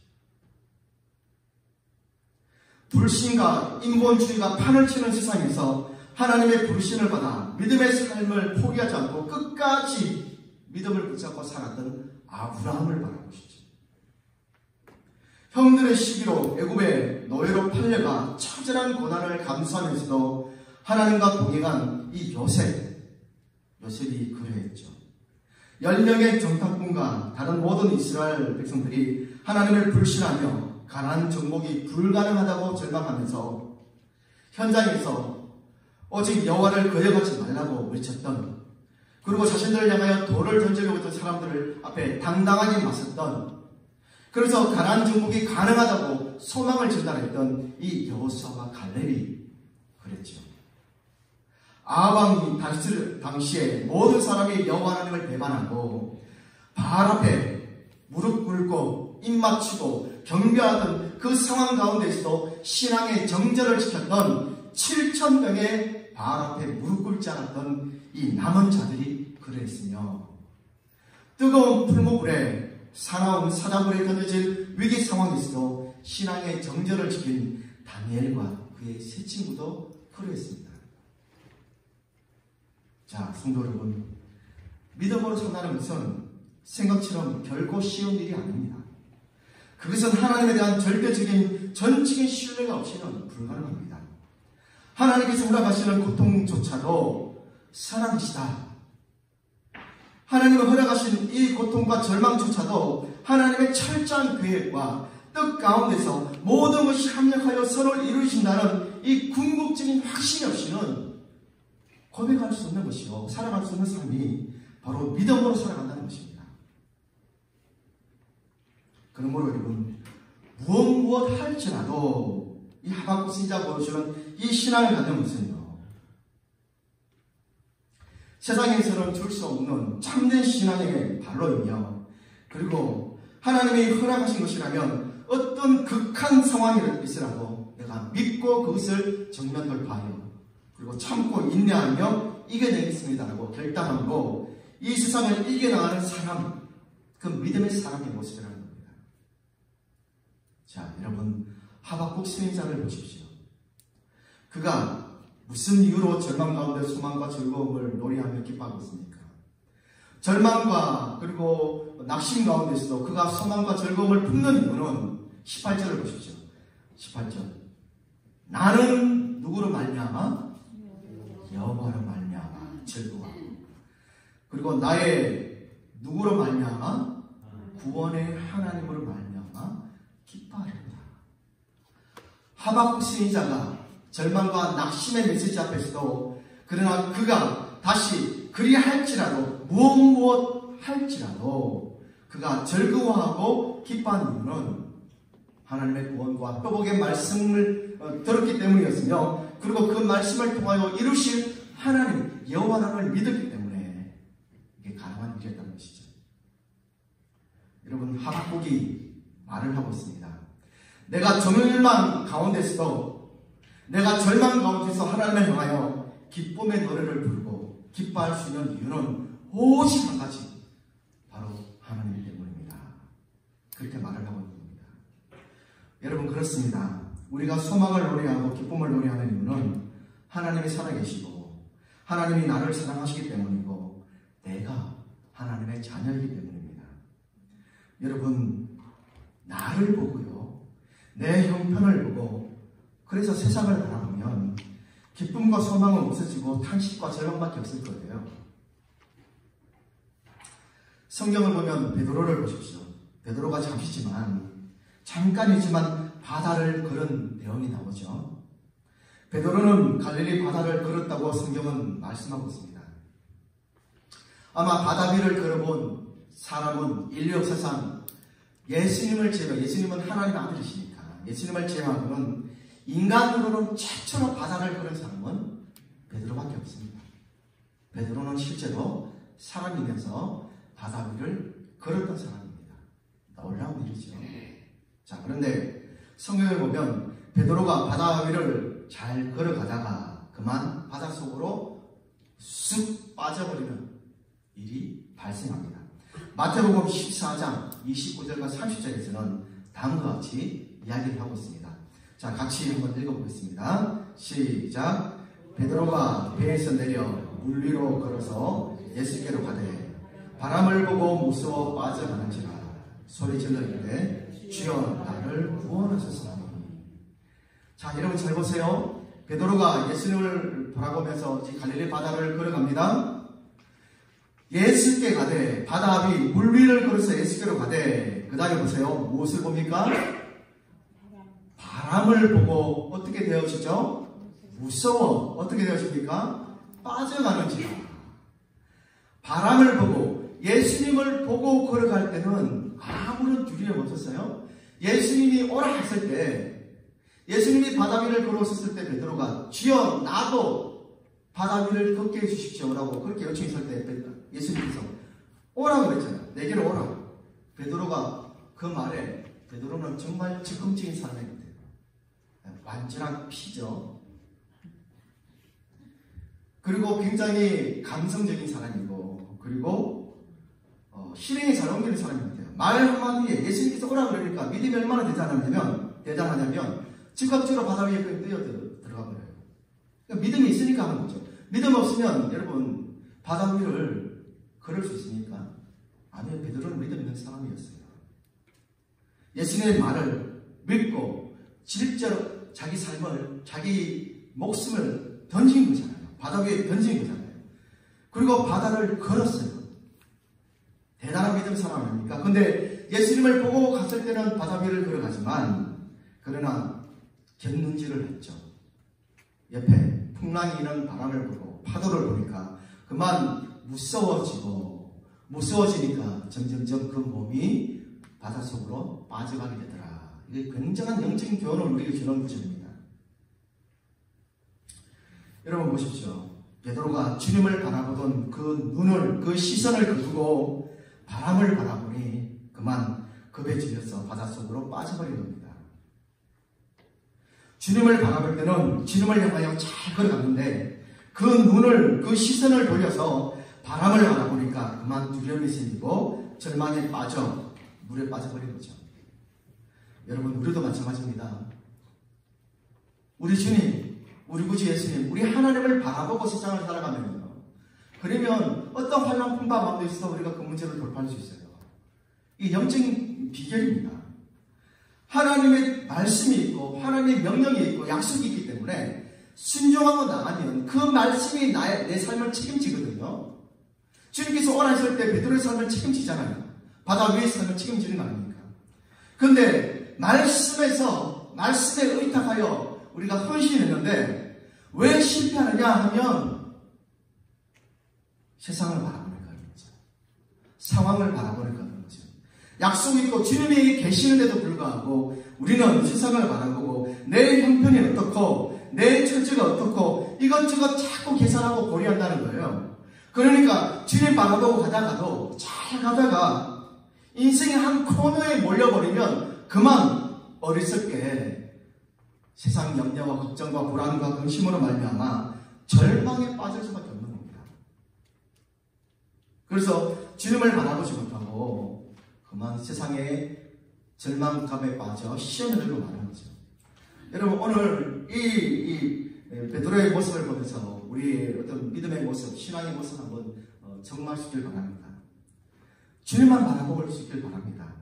[SPEAKER 3] 불신과 인본주의가 판을 치는 세상에서 하나님의 불신을 받아 믿음의 삶을 포기하지 않고 끝까지 믿음을 붙잡고 살았던 아브라함을 바라보시죠. 형들의 시기로 애굽의 노예로 팔려가 처절한 고난을 감수하면서도 하나님과 동행한 이 요셉이 그러했죠. 10명의 정탐꾼과 다른 모든 이스라엘 백성들이 하나님을 불신하며 가나안 정복이 불가능하다고 절망하면서 현장에서 오직 여호와를 거역하지 말라고 외쳤던, 그리고 자신들을 향하여 돌을 던지려고 했던 사람들을 앞에 당당하게 맞섰던, 그래서 가나안 정복이 가능하다고 소망을 전달했던 이 여호수아와 갈렙이 그랬죠. 아합 왕이 당시에 모든 사람이 여호와 하나님을 배반하고 바알 앞에 무릎 꿇고 입 맞추고 경배하던 그 상황 가운데서도 신앙의 정절을 지켰던 7,000명의 바알 앞에 무릎 꿇지 않았던 이 남은 자들이 그랬으며, 뜨거운 풀무불에 사나운 사자굴에 던져질 위기 상황에서도 신앙의 정절을 지킨 다니엘과 그의 세 친구도 그랬습니다. 자, 성도 여러분, 믿음으로 산다는 것은 생각처럼 결코 쉬운 일이 아닙니다. 그것은 하나님에 대한 절대적인 전적인 신뢰가 없이는 불가능합니다. 하나님께서 허락하시는 고통조차도 사랑이시다. 하나님이 허락하신 이 고통과 절망조차도 하나님의 철저한 계획과 뜻 가운데서 모든 것이 합력하여 서로를 이루신다는 이 궁극적인 확신이 없이는 고백할 수 없는 것이요, 살아갈 수 없는 삶이 바로 믿음으로 살아간다는 것입니다. 그러므로 여러분, 무엇 할지라도 이 하박국 선지자가 보여주는 이 신앙을 갖는 것은요, 세상에서는 줄 수 없는 참된 신앙의 발로이며, 그리고 하나님이 허락하신 것이라면 어떤 극한 상황이 있으라도 내가 믿고 그것을 정면 돌파하여 그리고 참고 인내하며 이겨내겠습니다라고 결단하고 이 세상을 이겨나가는 사람, 그 믿음의 사람의 모습이라는 겁니다. 자, 여러분, 하박국 선지자를 보십시오. 그가 무슨 이유로 절망 가운데 소망과 즐거움을 노래하며 기뻐하고 있습니까? 절망과 그리고 낙심 가운데서도 그가 소망과 즐거움을 품는 이유는 18절을 보십시오. 18절. 나는 누구로 말미암아? 여호와로 말미암아 즐거워하고, 그리고 나의 누구로 말미암아? 구원의 하나님으로 말미암아 기뻐하리로다. 하박국 선지자가 절망과 낙심의 메시지 앞에서도, 그러나 그가 다시 그리할지라도 무엇 할지라도 그가 즐거워하고 기뻐하는 이유는 하나님의 구원과 회복의 말씀을 들었기 때문이었으며, 그리고 그 말씀을 통하여 이루실 하나님 여호와를 믿었기 때문에 이게 가능한 일이었다는 것이죠. 여러분, 하박국이 말을 하고 있습니다. 내가 절망 가운데서도, 내가 절망 가운데서 하나님을 향하여 기쁨의 노래를 부르고 기뻐할 수 있는 이유는 오직 한 가지, 바로 하나님 때문입니다. 그렇게 말을 하고 있는 겁니다. 여러분, 그렇습니다. 우리가 소망을 노래하고 기쁨을 노래하는 이유는 하나님이 살아계시고 하나님이 나를 사랑하시기 때문이고 내가 하나님의 자녀이기 때문입니다. 여러분, 나를 보고요, 내 형편을 보고 그래서 세상을 바라보면 기쁨과 소망은 없어지고 탄식과 절망밖에 없을 거예요. 성경을 보면 베드로를 보십시오. 베드로가 잠깐이지만 바다를 걸은 내용이 나오죠. 베드로는 갈릴리 바다를 걸었다고 성경은 말씀하고 있습니다. 아마 바다 위를 걸어본 사람은 인류 역사상 예수님은 하나님의 아들이시니까 예수님을 제외하고는 인간으로는 최초로 바다를 걸은 사람은 베드로밖에 없습니다. 베드로는 실제로 사람이면서 바다 위를 걸었던 사람입니다. 놀라운 일이죠. 자, 그런데 성경을 보면 베드로가 바다 위를 잘 걸어가다가 그만 바닷속으로 쑥 빠져버리는 일이 발생합니다. 마태복음 14장 29절과 30절에서는 다음과 같이 이야기를 하고 있습니다. 자, 같이 한번 읽어보겠습니다. 시작. 베드로가 배에서 내려 물 위로 걸어서 예수께로 가되 바람을 보고 무서워 빠져가는지라 소리질러 이르되 주여 나를 구원하소서 하니. 자, 여러분 잘 보세요. 베드로가 예수님을 바라보면서 갈릴리 바다를 걸어갑니다. 예수께 가되, 바다 위 물 위를 걸어서 예수께로 가되, 그 다음에 보세요. 무엇을 봅니까? 바람을 보고 어떻게 되어지죠? 무서워. 어떻게 되어집니까? 빠져가는지라. 바람을 보고, 예수님을 보고 걸어갈 때는 아무런 두려움 없었어요. 예수님이 오라 했을 때, 예수님이 바다 위를 걸어섰을 때 베드로가 주여 나도 바다 위를 걷게 해주십시오라고 그렇게 요청했을 때 예수님께서 오라고 그랬잖아요. 내게로 오라. 베드로가 그 말에, 베드로는 정말 즉흥적인 사람이거든요. 완전한 피죠. 그리고 굉장히 감성적인 사람이고, 그리고 실행에 잘 옮기는 사람인 것 같아요. 말 한마디에 예수님께서 오라 그러니까 믿음이 얼마나 대단하냐면 즉각적으로 바다 위에 들어가 버려요. 그러니까 믿음이 있으니까 하는 거죠. 믿음 없으면 여러분 바다 위를 걸을 수 있습니까? 아니요. 베드로는 믿음 있는 사람이었어요. 예수님의 말을 믿고 실제로 자기 삶을, 자기 목숨을 던진 거잖아요. 바다 위에 던진 거잖아요. 그리고 바다를 걸었어요. 대단한 믿음 사람 아닙니까? 근데 예수님을 보고 갔을 때는 바다 위를 걸어가지만, 그러나 곁눈질을 했죠. 옆에 풍랑이 이는 바람을 보고 파도를 보니까 그만 무서워지니까 점점점 그 몸이 바닷속으로 빠져가게 되더라. 이게 굉장한 영적인 교훈을 우리에게 주는 구절입니다. 여러분 보십시오. 베드로가 주님을 바라보던 그 눈을, 그 시선을 그두고 바람을 바라보니 그만 겁에 질려서 바닷속으로 빠져버린 겁니다. 주님을 바라볼 때는 주님을 향하여 잘 걸어갔는데 그 눈을, 그 시선을 돌려서 바람을 바라보니까 그만 두려움이 생기고 절망에 빠져 물에 빠져버린 거죠. 여러분, 우리도 마찬가지입니다. 우리 주님, 우리 구주 예수님, 우리 하나님을 바라보고 세상을 살아가면요, 그러면 어떤 환난 풍파 가운데 있어도 우리가 그 문제를 돌파할 수 있어요. 이게 영적인 비결입니다. 하나님의 말씀이 있고 하나님의 명령이 있고 약속이 있기 때문에 순종하고 나가면 그 말씀이 내 삶을 책임지거든요. 주님께서 오라했을 때 베드로의 삶을 책임지잖아요. 바다 위의 삶을 책임지는 거 아닙니까? 그런데 말씀에 의탁하여 우리가 헌신했는데 왜 실패하느냐 하면 세상을 바라보니까 그렇죠. 상황을 바라보니까 그렇죠. 약속이 있고 주님이 계시는데도 불구하고 우리는 세상을 바라보고 내 형편이 어떻고 내 처지가 어떻고 이것저것 자꾸 계산하고 고려한다는 거예요. 그러니까 주님 바라보고 가다가도 잘 가다가 인생의 한 코너에 몰려버리면 그만 어리석게 세상 염려와 걱정과 불안과 근심으로 말미암아 절망에 빠질 수밖에 없는 겁니다. 그래서 주님을 바라보지 못하고 그만 세상의 절망감에 빠져 시험에 들고 마는 거죠. 여러분 오늘 이 베드로의 모습을 보면서 우리의 어떤 믿음의 모습, 신앙의 모습 한번 정말시키길 바랍니다. 주님만 바라보고 수 있길 바랍니다.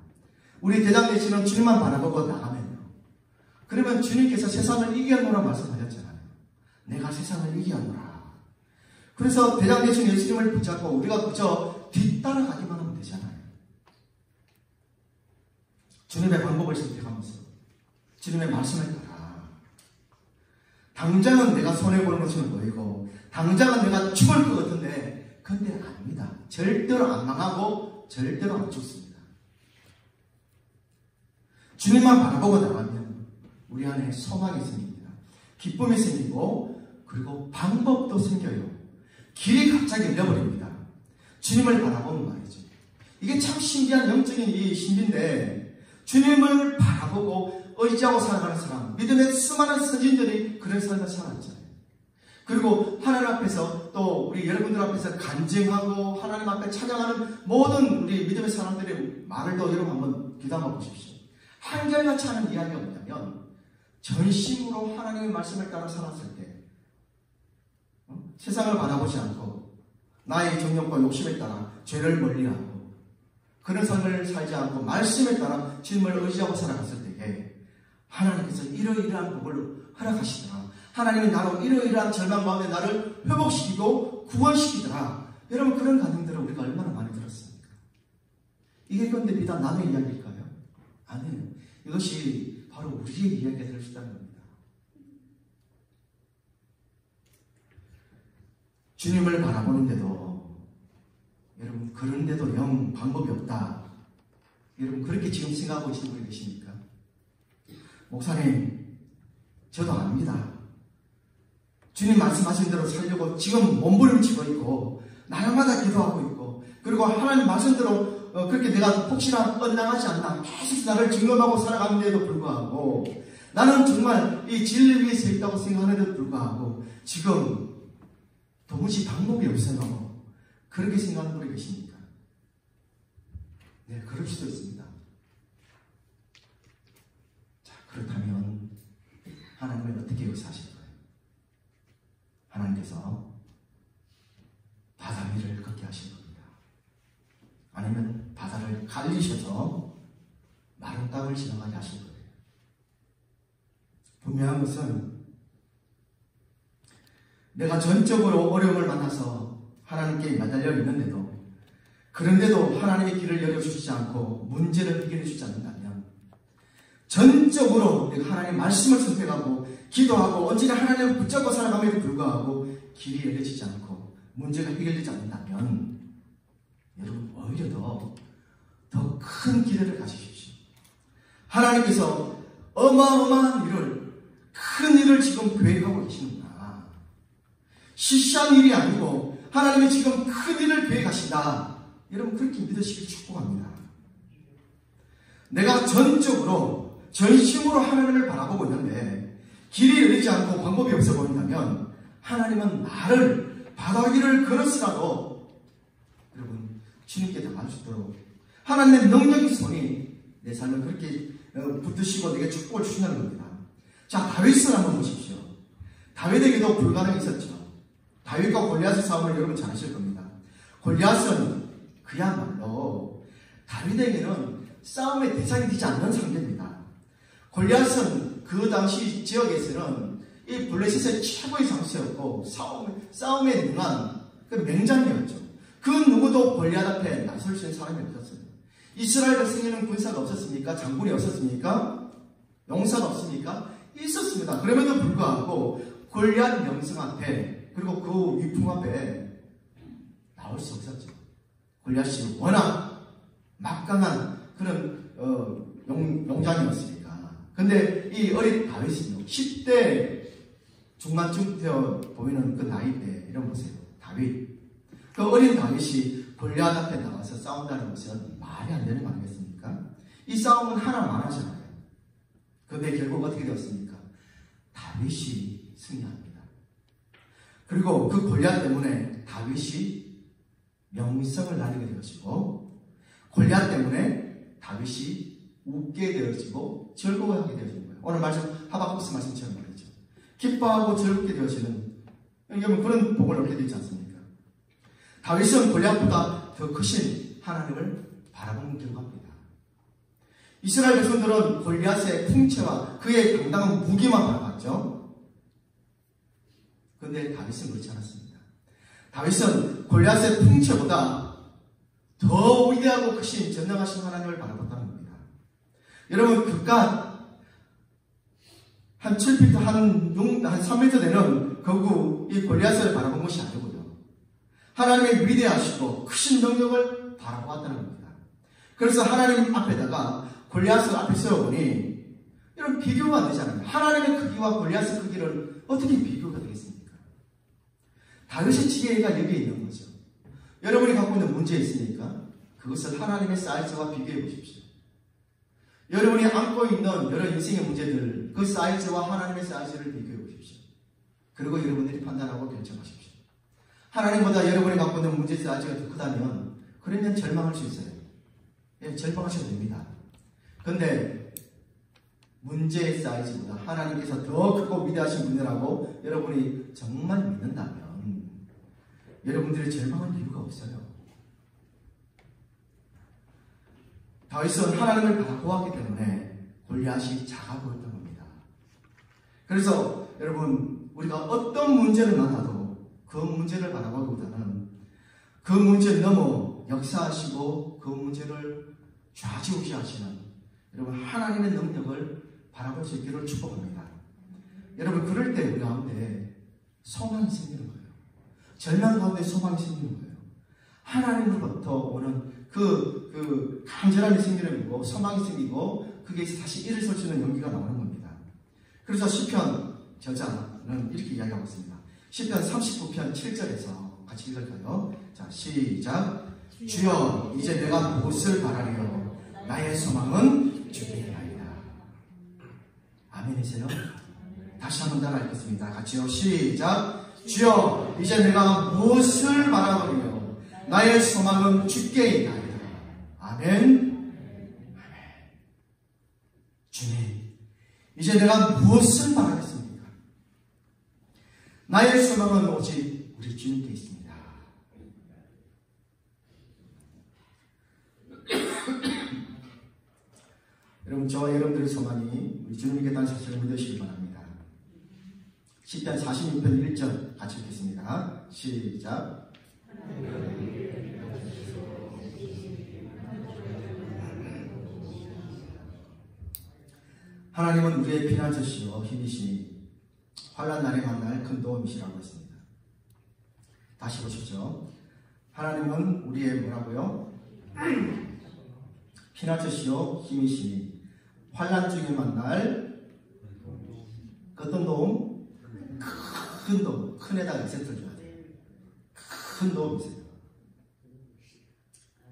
[SPEAKER 3] 우리 대장 되시는 주님만 바라보고 나가면요. 그러면 주님께서 세상을 이겨노라 말씀하셨잖아요. 내가 세상을 이겨노라. 그래서 대장 되신 예수님을 붙잡고 우리가 그저 뒤따라가기만 하면 되잖아요. 주님의 방법을 선택하면서 주님의 말씀을 따라. 당장은 내가 손해보는 것처럼 보이고 당장은 내가 죽을 것 같은데 근데 아닙니다. 절대로 안 망하고 절대로 안 죽습니다. 주님만 바라보고 나가면 우리 안에 소망이 생깁니다. 기쁨이 생기고 그리고 방법도 생겨요. 길이 갑자기 열려버립니다. 주님을 바라보는 말이죠. 이게 참 신기한 영적인 이 신비인데 주님을 바라보고 의지하고 살아가는 사람, 믿음의 수많은 선진들이 그런 삶을 살았잖아요. 그리고 하나님 앞에서 또 우리 여러분들 앞에서 간증하고 하나님 앞에 찬양하는 모든 우리 믿음의 사람들의 말을 또 여러분 한번 귀담아 보십시오. 한결같이 하는 이야기가 뭐냐면 전심으로 하나님의 말씀을 따라 살았을 때 세상을 바라보지 않고 나의 정욕과 욕심에 따라 죄를 멀리하고 그런 삶을 살지 않고 말씀에 따라 주님을 의지하고 살아갔을 때에 하나님께서 이러이러한 복을 허락하시더라. 하나님이 나로 이러이러한 절망 가운데 나를 회복시키고 구원시키더라. 여러분 그런 가정들을 우리가 얼마나 많이 들었습니까? 이게 그런데 비단 남의 이야기일까요? 아니에요. 이것이 바로 우리의 이야기가 될 수 있다는 겁니다. 주님을 바라보는데도 여러분 그런데도 영 방법이 없다. 여러분 그렇게 지금 생각하고 계신 분이 계십니까? 목사님 저도 압니다. 주님 말씀하신 대로 살려고 지금 몸부림치고 있고 날마다 기도하고 있고 그리고 하나님 말씀대로 그렇게 내가 혹시나 엇나가지 않나 계속 나를 증명하고 살아가는데도 불구하고 나는 정말 이 진리 위에 서 있다고 생각하는데도 불구하고 지금 도무지 방법이 없어요. 그렇게 생각하는 분이 계십니까? 네, 그럴 수도 있습니다. 자, 그렇다면 하나님은 어떻게 역사하실 거예요? 하나님께서 바다 위를 걷게 하신 겁니다. 아니면 바다를 갈리셔서 마른 땅을 지나가게 하신 거예요. 분명한 것은 내가 전적으로 어려움을 만나서 하나님께 매달려 있는데도 그런데도 하나님의 길을 열어주시지 않고 문제를 해결해 주지 않는다면 전적으로 내가 하나님의 말씀을 선택하고 기도하고 언제나 하나님을 붙잡고 살아감에도 불구하고 길이 열려지지 않고 문제가 해결되지 않는다면 여러분 오히려 더 큰 기대를 가지십시오. 하나님께서 어마어마한 일을 큰 일을 지금 계획하고 계시는구나. 시시한 일이 아니고 하나님이 지금 큰 일을 계획하신다. 여러분 그렇게 믿으시길 축복합니다. 내가 전적으로 전심으로 하나님을 바라보고 있는데 길이 열리지 않고 방법이 없어 보인다면 하나님은 나를 바다 위를 걸었으라도 여러분 주님께 당할 수 있도록 하나님의 능력의 손이 내 삶을 그렇게 붙드시고 내게 축복을 주신다는 겁니다. 자, 다윗을 한번 보십시오. 다윗에게도 불가능이 있었죠. 다윗과 골리앗의 싸움을 여러분 잘 아실 겁니다. 골리앗은 그야말로 다윗에게는 싸움의 대상이 되지 않는 상대입니다. 골리앗은 그 당시 지역에서는 이 블레셋의 최고의 장수였고 싸움에 능한 그 맹장이었죠. 그 누구도 골리앗 앞에 나설 수 있는 사람이 없었어요. 이스라엘 백성에는 군사가 없었습니까? 장군이 없었습니까? 용사가 없습니까? 있었습니다. 그럼에도 불구하고 골리앗 명성 앞에 그리고 그 위풍 앞에 나올 수 없었죠. 골리앗이 워낙 막강한 그런 용장이었으니까. 근데 이 어린 다윗은요, 10대 중반쯤 되어 보이는 그 나이 때 이런 보세요. 다윗. 그 어린 다윗이 골리앗 앞에 나와서 싸운다는 것은 말이 안 되는 거 아니겠습니까? 이 싸움은 하나만 하잖아요. 그런데 결국 어떻게 되었습니까? 다윗이 승리합니다. 그리고 그 골리앗 때문에 다윗이 명성을 날리게 되어지고, 골리앗 때문에 다윗이 웃게 되어지고 즐거워하게 되어지는 거예요. 오늘 말씀 하박국스 말씀처럼 말이죠. 기뻐하고 즐겁게 되어지는 그런 복을 얻게 되지 않습니까? 다윗은 골리앗보다 더 크신 하나님을 바라보는 길로 갑니다. 이스라엘 백성들은 골리앗의 풍채와 그의 당당한 무기만 바라봤죠. 그런데 다윗은 그렇지 않았습니다. 다윗은 골리앗의 풍채보다 더 위대하고 크신 전능하신 하나님을 바라봤다는 겁니다. 여러분, 그깟 한 7피트, 한 3m 되는 거구 이 골리앗을 바라본 것이 아니고요. 하나님의 위대하시고 크신 능력을 바라보았다는 겁니다. 그래서 하나님 앞에다가 골리앗을 앞에 세워보니 이런 비교가 안 되잖아요. 하나님의 크기와 골리앗의 크기를 어떻게 비교가 되겠습니까? 다윗의 지혜가 여기에 있는 거죠. 여러분이 갖고 있는 문제 있으니까 그것을 하나님의 사이즈와 비교해 보십시오. 여러분이 안고 있는 여러 인생의 문제들, 그 사이즈와 하나님의 사이즈를 비교해 보십시오. 그리고 여러분들이 판단하고 결정하십시오. 하나님보다 여러분이 갖고 있는 문제 사이즈가 더 크다면 그러면 절망할 수 있어요. 예, 절망하셔도 됩니다. 그런데 문제의 사이즈보다 하나님께서 더 크고 위대하신 분이라고 여러분이 정말 믿는다면 여러분들이 절망할 이유가 없어요. 다윗은 하나님을 바라보았기 때문에 골리앗이 작아 보였던 겁니다. 그래서 여러분, 우리가 어떤 문제를 만나도 그 문제를 바라보기보다는 그 문제를 넘어 역사하시고 그 문제를 좌지우지하시는 여러분 하나님의 능력을 바라볼 수 있기를 축복합니다. 여러분, 그럴 때 우리 가운데 소망이 생기는 거예요. 절망 가운데 소망이 생기는 거예요. 하나님으로부터 오는 그 간절함이 생기는 거고 소망이 생기고 그게 다시 일을 설 수 있는 용기가 나오는 겁니다. 그래서 시편 저자는 이렇게 이야기하고 있습니다. 시편 39편 7절에서 같이 읽을까요? 자, 시작. 주여, 이제 내가 무엇을 바라리요? 나의 소망은 주께이나이다. 아멘이세요? 다시 한번 따라 읽겠습니다. 같이요. 시작. 주여, 이제 내가 무엇을 바라보리요? 나의 소망은 주께이나이다. 아멘. 주님, 이제 내가 무엇을 바라겠습니까? 나의 소망은 오직 우리 주님께 있습니다. 여러분, 저와 여러분들의 소망이 우리 주님께 있다는 사실을 믿으시기 바랍니다. 시편 46편 1절 같이 읽겠습니다. 시작. 하나님은 우리의 피난처시요 힘이시니 환난 날에 만날 큰 도움이시라고 했습니다. 다시 보십시오. 하나님은 우리의 뭐라고요? 피난처시요 힘이시니 환난 중에 만날 어떤 도움? 큰 도움. 큰에다가 X를 줘야 돼요. 큰 도움이세요.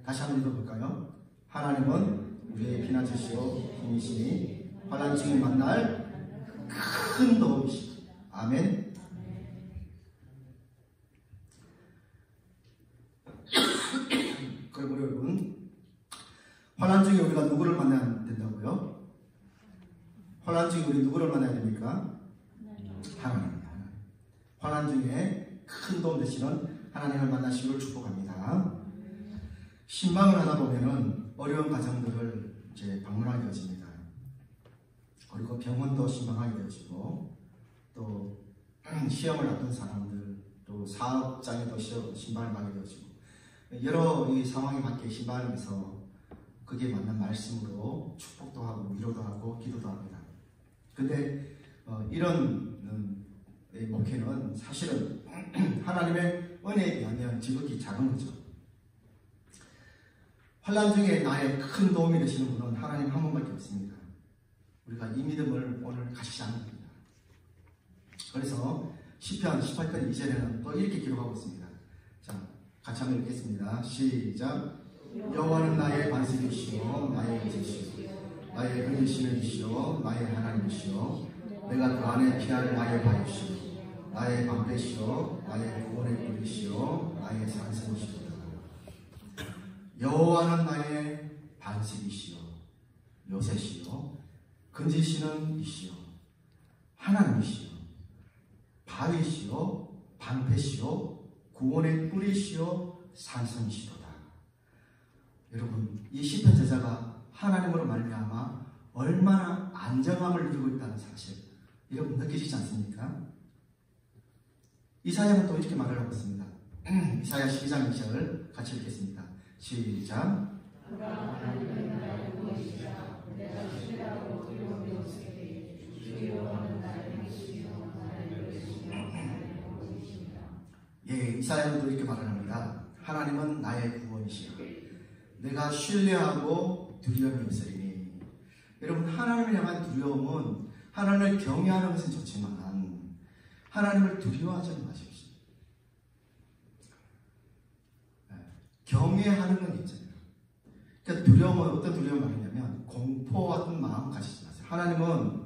[SPEAKER 3] 다시 한번 읽어볼까요? 하나님은 우리의 피난처시요 힘이시니 환난 중에 만날 큰 도움이시니 아멘. 그리고 여러분, 환난 중에 우리가 누구를 만나야 된다고요? 환난 중에 우리 누구를 만나야 됩니까? 하나님. 환난 중에 큰 도움 되시는 하나님을 만나시기를 축복합니다. 신방을 하다 보면은 어려운 가정들을 이제 방문하게 되어집니다. 그리고 병원도 신방하게 되어지고 또 시험을 앞둔 사람들 또 사업장에도 신방을 가게 되어지고 여러 이 상황에 맞게 신방하면서 그게 맞는 말씀으로 축복도 하고 위로도 하고 기도도 합니다. 근데 이런 목회는 사실은 하나님의 은혜에 비하면 지극히 작은 거죠. 환난 중에 나의 큰 도움이 되시는 분은 하나님 한 분밖에 없습니다. 우리가 이 믿음을 오늘 가지지 않습니다. 그래서 시편 18편 2절에는 또 이렇게 기록하고 있습니다. 자, 같이 한번 읽겠습니다. 시작. 여호와는 나의 반석이시오 나의 의지시오 나의 근심이시오 나의 하나님이시오 내가 그 안에 피할 나의 바위시오 나의 방패시오 나의 구원의 뿔이시오 나의 산성이시오. 여호와는 나의 반석이시오 요새시오 근지시는 이시오 하나님이시오 바위시오 방패시오 구원의 뿔이시오 산성이시로다. 여러분, 이 시편 저자가 하나님으로 말미암아 얼마나 안정함을 누리고 있다는 사실 여러분 느끼시지 않습니까? 이사야는 또 이렇게 말을 하고 있습니다. 이사야 12장 2절 같이 읽겠습니다. 시작. 예, 이사야는 또 이렇게 말을 합니다. 하나님은 나의 구원이시여 내가 신뢰하고 두려움이 없으리니. 여러분, 하나님을 향한 두려움은 하나님을 경외하는 것은 좋지만 하나님을 두려워하지 마십시오. 경외하는 건 있잖아요. 그러니까 두려움은 어떤 두려움을 말하냐면 공포 같은 마음 가지지 마세요. 하나님은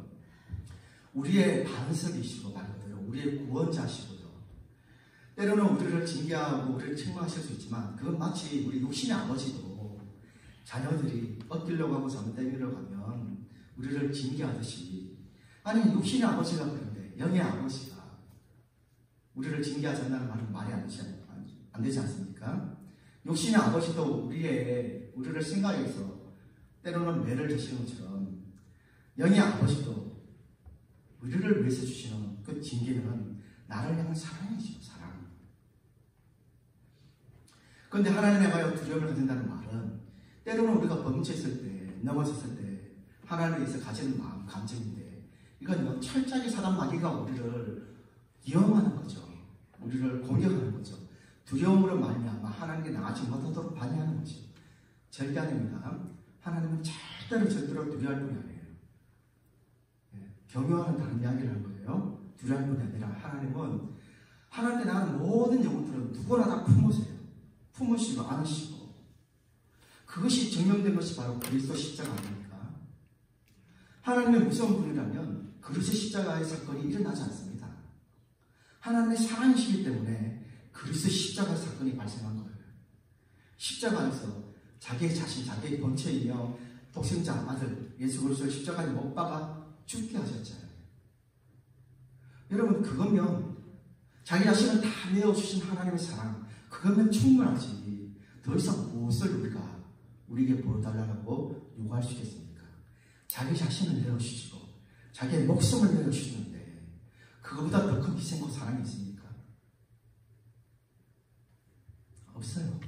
[SPEAKER 3] 우리의 반석이시고 말 그대로 우리의 구원자시고요. 때로는 우리를 징계하고 우리를 책망하실 수 있지만 그건 마치 우리 육신의 아버지도 자녀들이 엇기려고 하고 잘못되기려고 하면 우리를 징계하듯이 아니 육신의 아버지가 그런데 영의 아버지가 우리를 징계하지 않는다는 말은 말이 안 되지 않습니까? 육신의 아버지도 우리를 생각해서 때로는 매를 주시는 것처럼 영의 아버지도 우리를 위해서 주시는 그 징계는 나를 향한 사랑이죠. 사랑. 그런데 하나님에 관하여 두려움을 가진다는 말은 때로는 우리가 범죄했을 때, 넘어졌을 때 하나님에 대해서 가지는 마음, 감정인데 이건 철저하게 사단 마귀가 우리를 위험하는 거죠. 우리를 공격하는 거죠. 두려움으로 말미암아 하나님께 나아지지 못하도록 반대하는 거죠. 절대 아닙니다. 하나님은 절대로 두려워할 분이 아니에요. 경외하는 다른 이야기를 하는 거예요. 두려워할 분이 아니라 하나님은 하나님께 나가는 모든 영혼들은 누구나 다 품으세요. 품으시고 안으시고 그것이 증명된 것이 바로 그리스도 십자가 아닙니까? 하나님의 무서운 분이라면 그리스도 십자가의 사건이 일어나지 않습니다. 하나님의 사랑이시기 때문에 그리스도 십자가 사건이 발생한 거예요. 십자가에서 자기의 자신, 자기의 본체이며 독생자 아들 예수 그리스도를 십자가에 못 박아 죽게 하셨잖아요. 여러분 그거면 자기 자신을 다 내어주신 하나님의 사랑 그거면 충분하지 더 이상 무엇을 우리에게 보여달라고 요구할 수 있겠습니까? 자기 자신을 내어주시고 자기의 목숨을 내어주시는데 그거보다 더 큰 희생과 사랑이 있습니까? 없어요.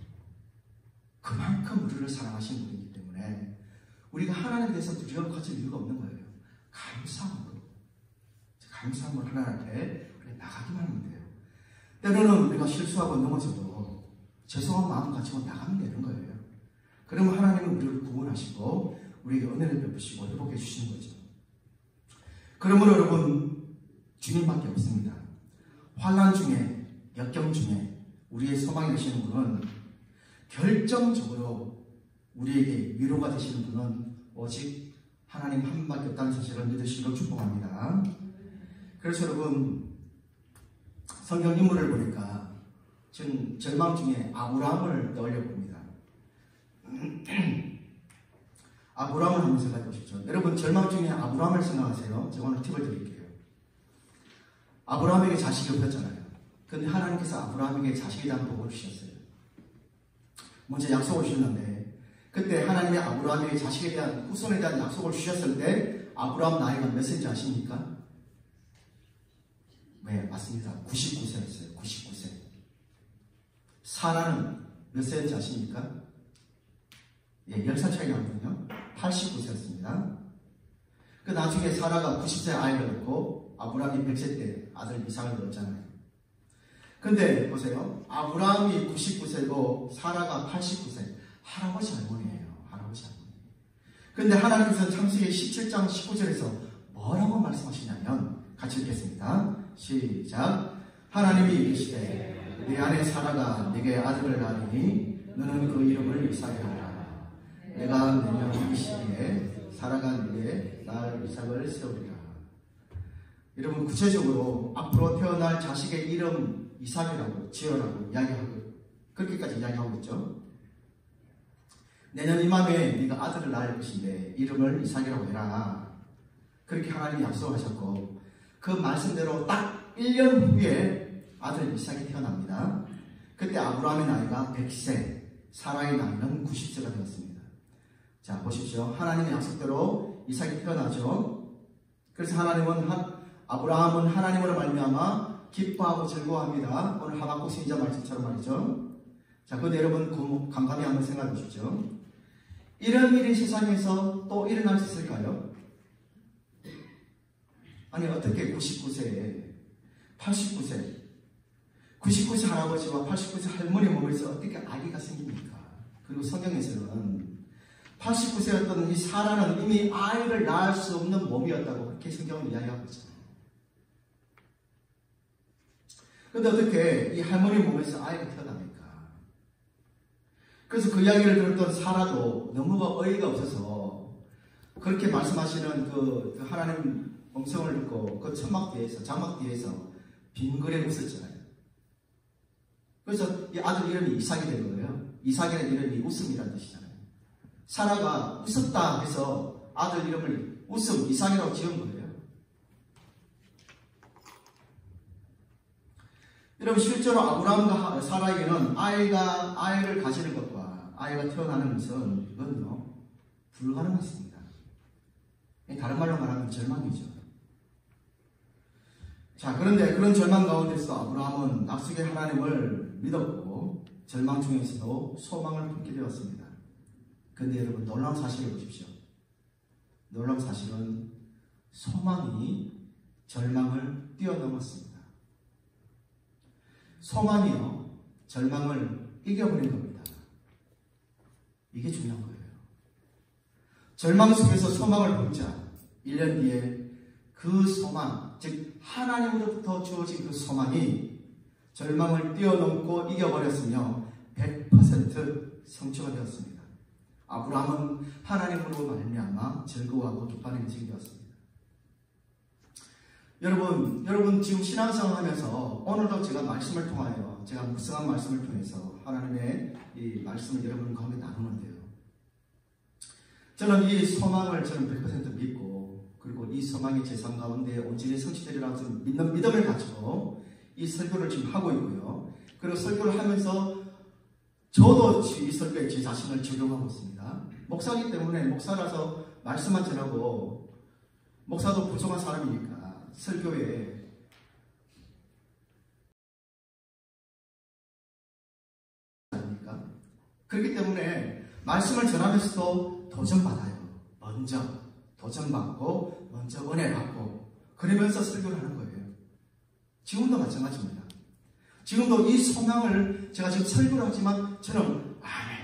[SPEAKER 3] 그만큼 우리를 사랑하신 분이기 때문에 우리가 하나님에 대해서 두려움 가질 이유가 없는 거예요. 감사함으로 하나님 앞에 나가기만 하면 돼요. 때로는 우리가 실수하고 넘어져도 죄송한 마음 가지고 나가면 되는 거예요. 그러면 하나님은 우리를 구원하시고 우리에게 은혜를 베푸시고 회복해 주시는 거죠. 그러므로 여러분 주님밖에 없습니다. 환난 중에 역경 중에 우리의 소망이 되시는 분은 결정적으로 우리에게 위로가 되시는 분은 오직 하나님 한 분밖에 없다는 사실을 믿으시기로 축복합니다. 그래서 여러분 성경 인물을 보니까 지금 절망 중에 아브라함을 떠올려 봅니다. 아브라함을 한번 생각해 보십시오. 여러분 절망 중에 아브라함을 생각하세요. 제가 오늘 팁을 드릴게요. 아브라함에게 자식이 없었잖아요. 그런데 하나님께서 아브라함에게 자식에 대한 복을 주셨어요. 먼저 약속을 주셨는데 그때 하나님이 아브라함에게 자식에 대한 후손에 대한 약속을 주셨을 때 아브라함 나이가 몇 세인지 아십니까? 네, 맞습니다. 99세였어요. 99세. 사라는 몇 세인지 아십니까? 예, 10살 차이 나거든요. 89세였습니다. 그 나중에 사라가 90세 아이를 낳고 아브라함이 100세 때 아들 이삭을 낳았잖아요. 근데 보세요. 아브라함이 99세고 사라가 89세. 할아버지 할머니예요. 할아버지 할머니. 근데 하나님께서는 창세기 17장 19절에서 뭐라고 말씀하시냐면 같이 읽겠습니다. 시작. 하나님이 이르시되 네 아내 사라가 네게 아들을 낳으니 너는 그 이름을 이삭이라 하라. 내가 내년 이 시기에 사라가 네게 낳을 이삭을 세우리라. 여러분 구체적으로 앞으로 태어날 자식의 이름 이삭이라고 지어라고 이야기하고 그렇게까지 이야기하고 있죠. 내년 이맘에 네가 아들을 낳을 것인데 이름을 이삭이라고 해라. 그렇게 하나님이 약속하셨고 그 말씀대로 딱 1년 후에 아들 이삭이 태어납니다. 그때 아브라함의 나이가 100세, 사라의 나이는 90세가 되었습니다. 자 보십시오. 하나님의 약속대로 이삭이 태어나죠. 그래서 아브라함은 하나님으로 말미암아 기뻐하고 즐거워합니다. 오늘 하박국 선지자 말씀처럼 말이죠. 자, 그런데 여러분 감감히 한번 생각해 보십시오. 이런 일이 세상에서 또 일어날 수 있을까요? 아니 어떻게 99세에 99세 할아버지와 89세 할머니 몸에서 어떻게 아기가 생깁니까? 그리고 성경에서는 89세였던 이 사라는 이미 아이를 낳을 수 없는 몸이었다고 그렇게 성경은 이야기하고 있잖아요. 그런데 어떻게 이 할머니 몸에서 아이가 태어납니까? 그래서 그 이야기를 들었던 사라도 너무 어이가 없어서 그렇게 말씀하시는 그 하나님 음성을 듣고 그 장막 뒤에서 빙그레 웃었잖아요. 그래서 이 아들 이름이 이삭이 된 거예요. 이삭이라는 이름이 웃음이라는 뜻이잖아요. 사라가 웃었다 해서 아들 이름을 웃음 이삭이라고 지은 거예요. 여러분 실제로 아브라함과 사라에게는 아이를 가지는 것과 아이가 태어나는 것은 이건요 불가능했습니다. 다른 말로 말하면 절망이죠. 자, 그런데 그런 절망 가운데서 아브라함은 약속의 하나님을 믿었고 절망 중에서도 소망을 품게 되었습니다. 그런데 여러분 놀라운 사실을 보십시오. 놀라운 사실은 소망이 절망을 뛰어넘었습니다. 소망이요 절망을 이겨버린 겁니다. 이게 중요한 거예요. 절망 속에서 소망을 품자 1년 뒤에 그 소망, 즉 하나님으로부터 주어진 그 소망이 절망을 뛰어넘고 이겨버렸으며 100% 성취가 되었습니다. 아브라함은 하나님으로 말미암아 즐거워하고 기뻐하는 인생이 되었습니다. 여러분 지금 신앙생활 하면서 오늘도 제가 말씀을 통하여 제가 묵상한 말씀을 통해서 하나님의 이 말씀을 여러분 가운데 나누는데요. 저는 이 소망을 100% 믿고 그리고 이 소망이 제 삶 가운데 온전히 성취되리라고 믿는 믿음을 가지고 이 설교를 지금 하고 있고요. 그리고 설교를 하면서 저도 이 설교에 제 자신을 적용하고 있습니다. 목사이기 때문에 목사라서 말씀만 전하고 목사도 부족한 사람이니까 설교에 아닙니까? 그렇기 때문에 말씀을 전하면서도 도전받아요. 먼저 도전받고 먼저 은혜 받고 그러면서 설교를 하는 거예요. 지금도 마찬가지입니다. 지금도 이 소망을 제가 지금 설교를 하지만 저는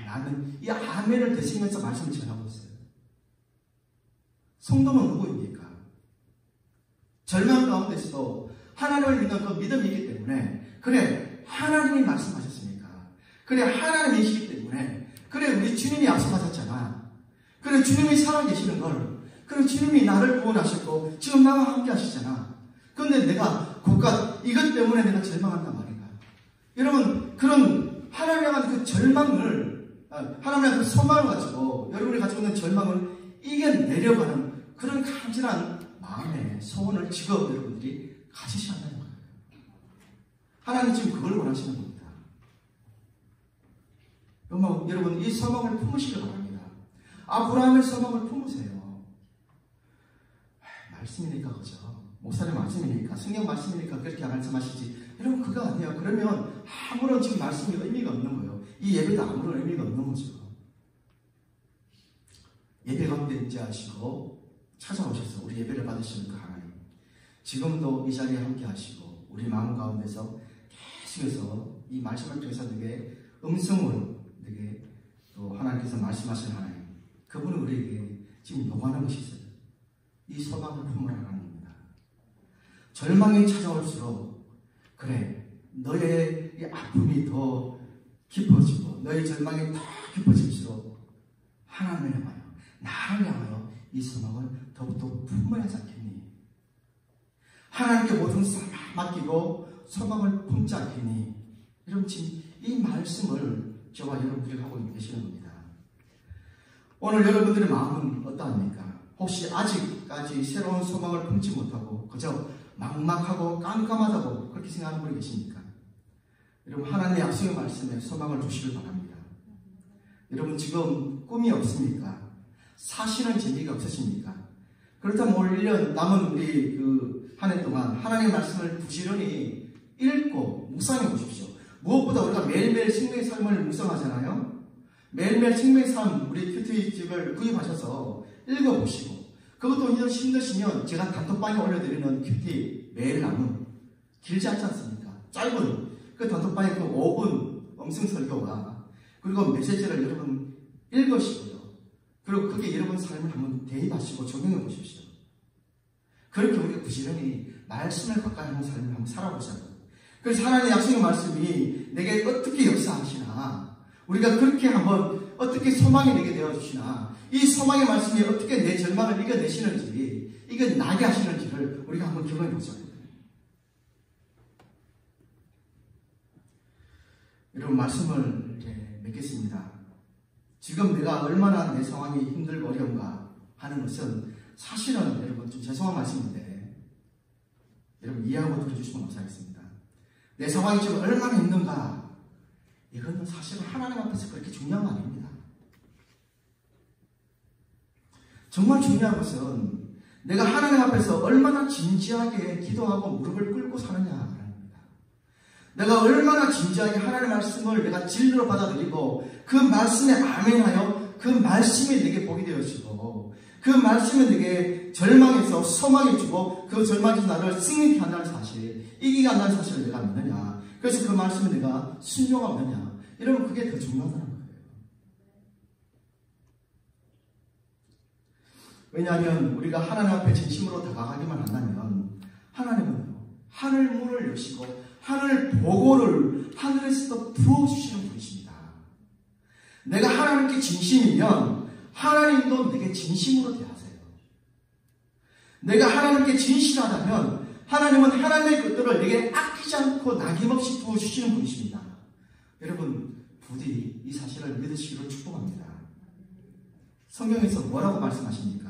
[SPEAKER 3] 나는 이 아멘을 되시면서 말씀을 전하고 있어요. 성도는 누구입니까? 절망 가운데서도 하나님을 믿는 그 믿음이 있기 때문에 그래 하나님이 말씀하셨으니까 그래 하나님이시기 때문에 그래 우리 주님이 약속하셨잖아. 그래 주님이 살아계시는 걸 그래 주님이 나를 구원하셨고 지금 나와 함께 하시잖아. 그런데 내가 이것 때문에 내가 절망한단 말인가. 여러분 그런 하나님에 대한 그 절망을 하나님에 대한 그 소망을 가지고 여러분이 가지고 있는 절망을 이겨내려고 하는 그런 간절한 마음의 소원을 지금 여러분들이 가지셔야 한다는 거예요. 하나님 지금 그걸 원하시는 겁니다. 여러분 이 소망을 품으시길 바랍니다. 아브라함의 소망을 품으세요. 말씀이니까 그죠? 목사님 말씀이니까, 성경 말씀이니까 그렇게 말씀하시지. 여러분 그거 아니에요. 그러면 아무런 지금 말씀이 의미가 없는 거예요. 이 예배도 아무런 의미가 없는 거죠. 예배가 언제인지 아시고 찾아오셔서 우리 예배를 받으시는 그 하나님, 지금도 이 자리에 함께 하시고 우리 마음 가운데서 계속해서 이 말씀을 통해서 내게 음성으로 내게 또 하나님께서 말씀하시는 하나님, 그분은 우리에게 지금 요구하는 것이 있어요. 이 소망을 품으라 하나님입니다. 절망이 찾아올수록 그래, 너의 이 아픔이 더 깊어지고 너의 절망이 더 깊어질수록 하나님을 향하여, 나를 향하여 이 소망을 더욱더 품어야 하지 않겠니? 하나님께 모든 소망을 맡기고 소망을 품지 않겠니? 여러분 지금 이 말씀을 저와 여러분들이 하고 계시는 겁니다. 오늘 여러분들의 마음은 어떠합니까? 혹시 아직까지 새로운 소망을 품지 못하고 그저 막막하고 깜깜하다고 그렇게 생각하는 분이 계십니까? 여러분 하나님의 약속의 말씀에 소망을 주시길 바랍니다. 여러분 지금 꿈이 없습니까? 사시는 재미가 없으십니까? 그렇다면 올 1년 남은 우리 한 해 동안 하나님의 말씀을 부지런히 읽고 묵상해 보십시오. 무엇보다 우리가 매일매일 생명의 삶을 묵상하잖아요. 매일매일 생명의 삶, 우리 큐티집을 구입하셔서 읽어보시고, 그것도 힘드시면 제가 단톡방에 올려드리는 큐티 매일 나눔, 길지 않지 않습니까? 짧은 그 단톡방의 그 5분 음성 설교와 그리고 메시지를 여러분 읽으시고요. 그리고 그게 여러분 삶을 한번 대입하시고 적용해 보십시오. 그렇게 우리가 부지런히 말씀을 가까이 하는 삶을 한번 살아보자고요. 그래서 하나님의 약속의 말씀이 내게 어떻게 역사하시나, 우리가 그렇게 한번 어떻게 소망이 내게 되어주시나, 이 소망의 말씀이 어떻게 내 절망을 이겨내시는지, 이겨나게 하시는지를 우리가 한번 경험해 보자고요. 여러분 말씀을 이제 맺겠습니다. 지금 내가 얼마나 내 상황이 힘들고 어려운가 하는 것은 사실은 여러분 좀 죄송한 말씀인데 여러분 이해하고 들어주시면 감사하겠습니다. 내 상황이 지금 얼마나 힘든가, 이건 사실은 하나님 앞에서 그렇게 중요한 거 아닙니다. 정말 중요한 것은 내가 하나님 앞에서 얼마나 진지하게 기도하고 무릎을 꿇고 사느냐. 내가 얼마나 진지하게 하나님의 말씀을 내가 진리로 받아들이고 그 말씀에 아멘하여 그 말씀이 내게 복이 되어지고 그 말씀이 내게 절망에서 소망이 주고 그 절망에서 나를 승리케 한다는 사실, 이기게 한다는 사실을 내가 믿느냐, 그래서 그 말씀을 내가 순종하느냐, 여러분 그게 더 중요하다는 거예요. 왜냐하면 우리가 하나님 앞에 진심으로 다가가기만 한다면 하나님은 하늘 문을 여시고 하늘 보고를 하늘에서 부어주시는 분이십니다. 내가 하나님께 진심이면 하나님도 내게 진심으로 대하세요. 내가 하나님께 진실하다면 하나님은 하나님의 것들을 내게 아끼지 않고 낙임없이 부어주시는 분이십니다. 여러분 부디 이 사실을 믿으시기를 축복합니다. 성경에서 뭐라고 말씀하십니까?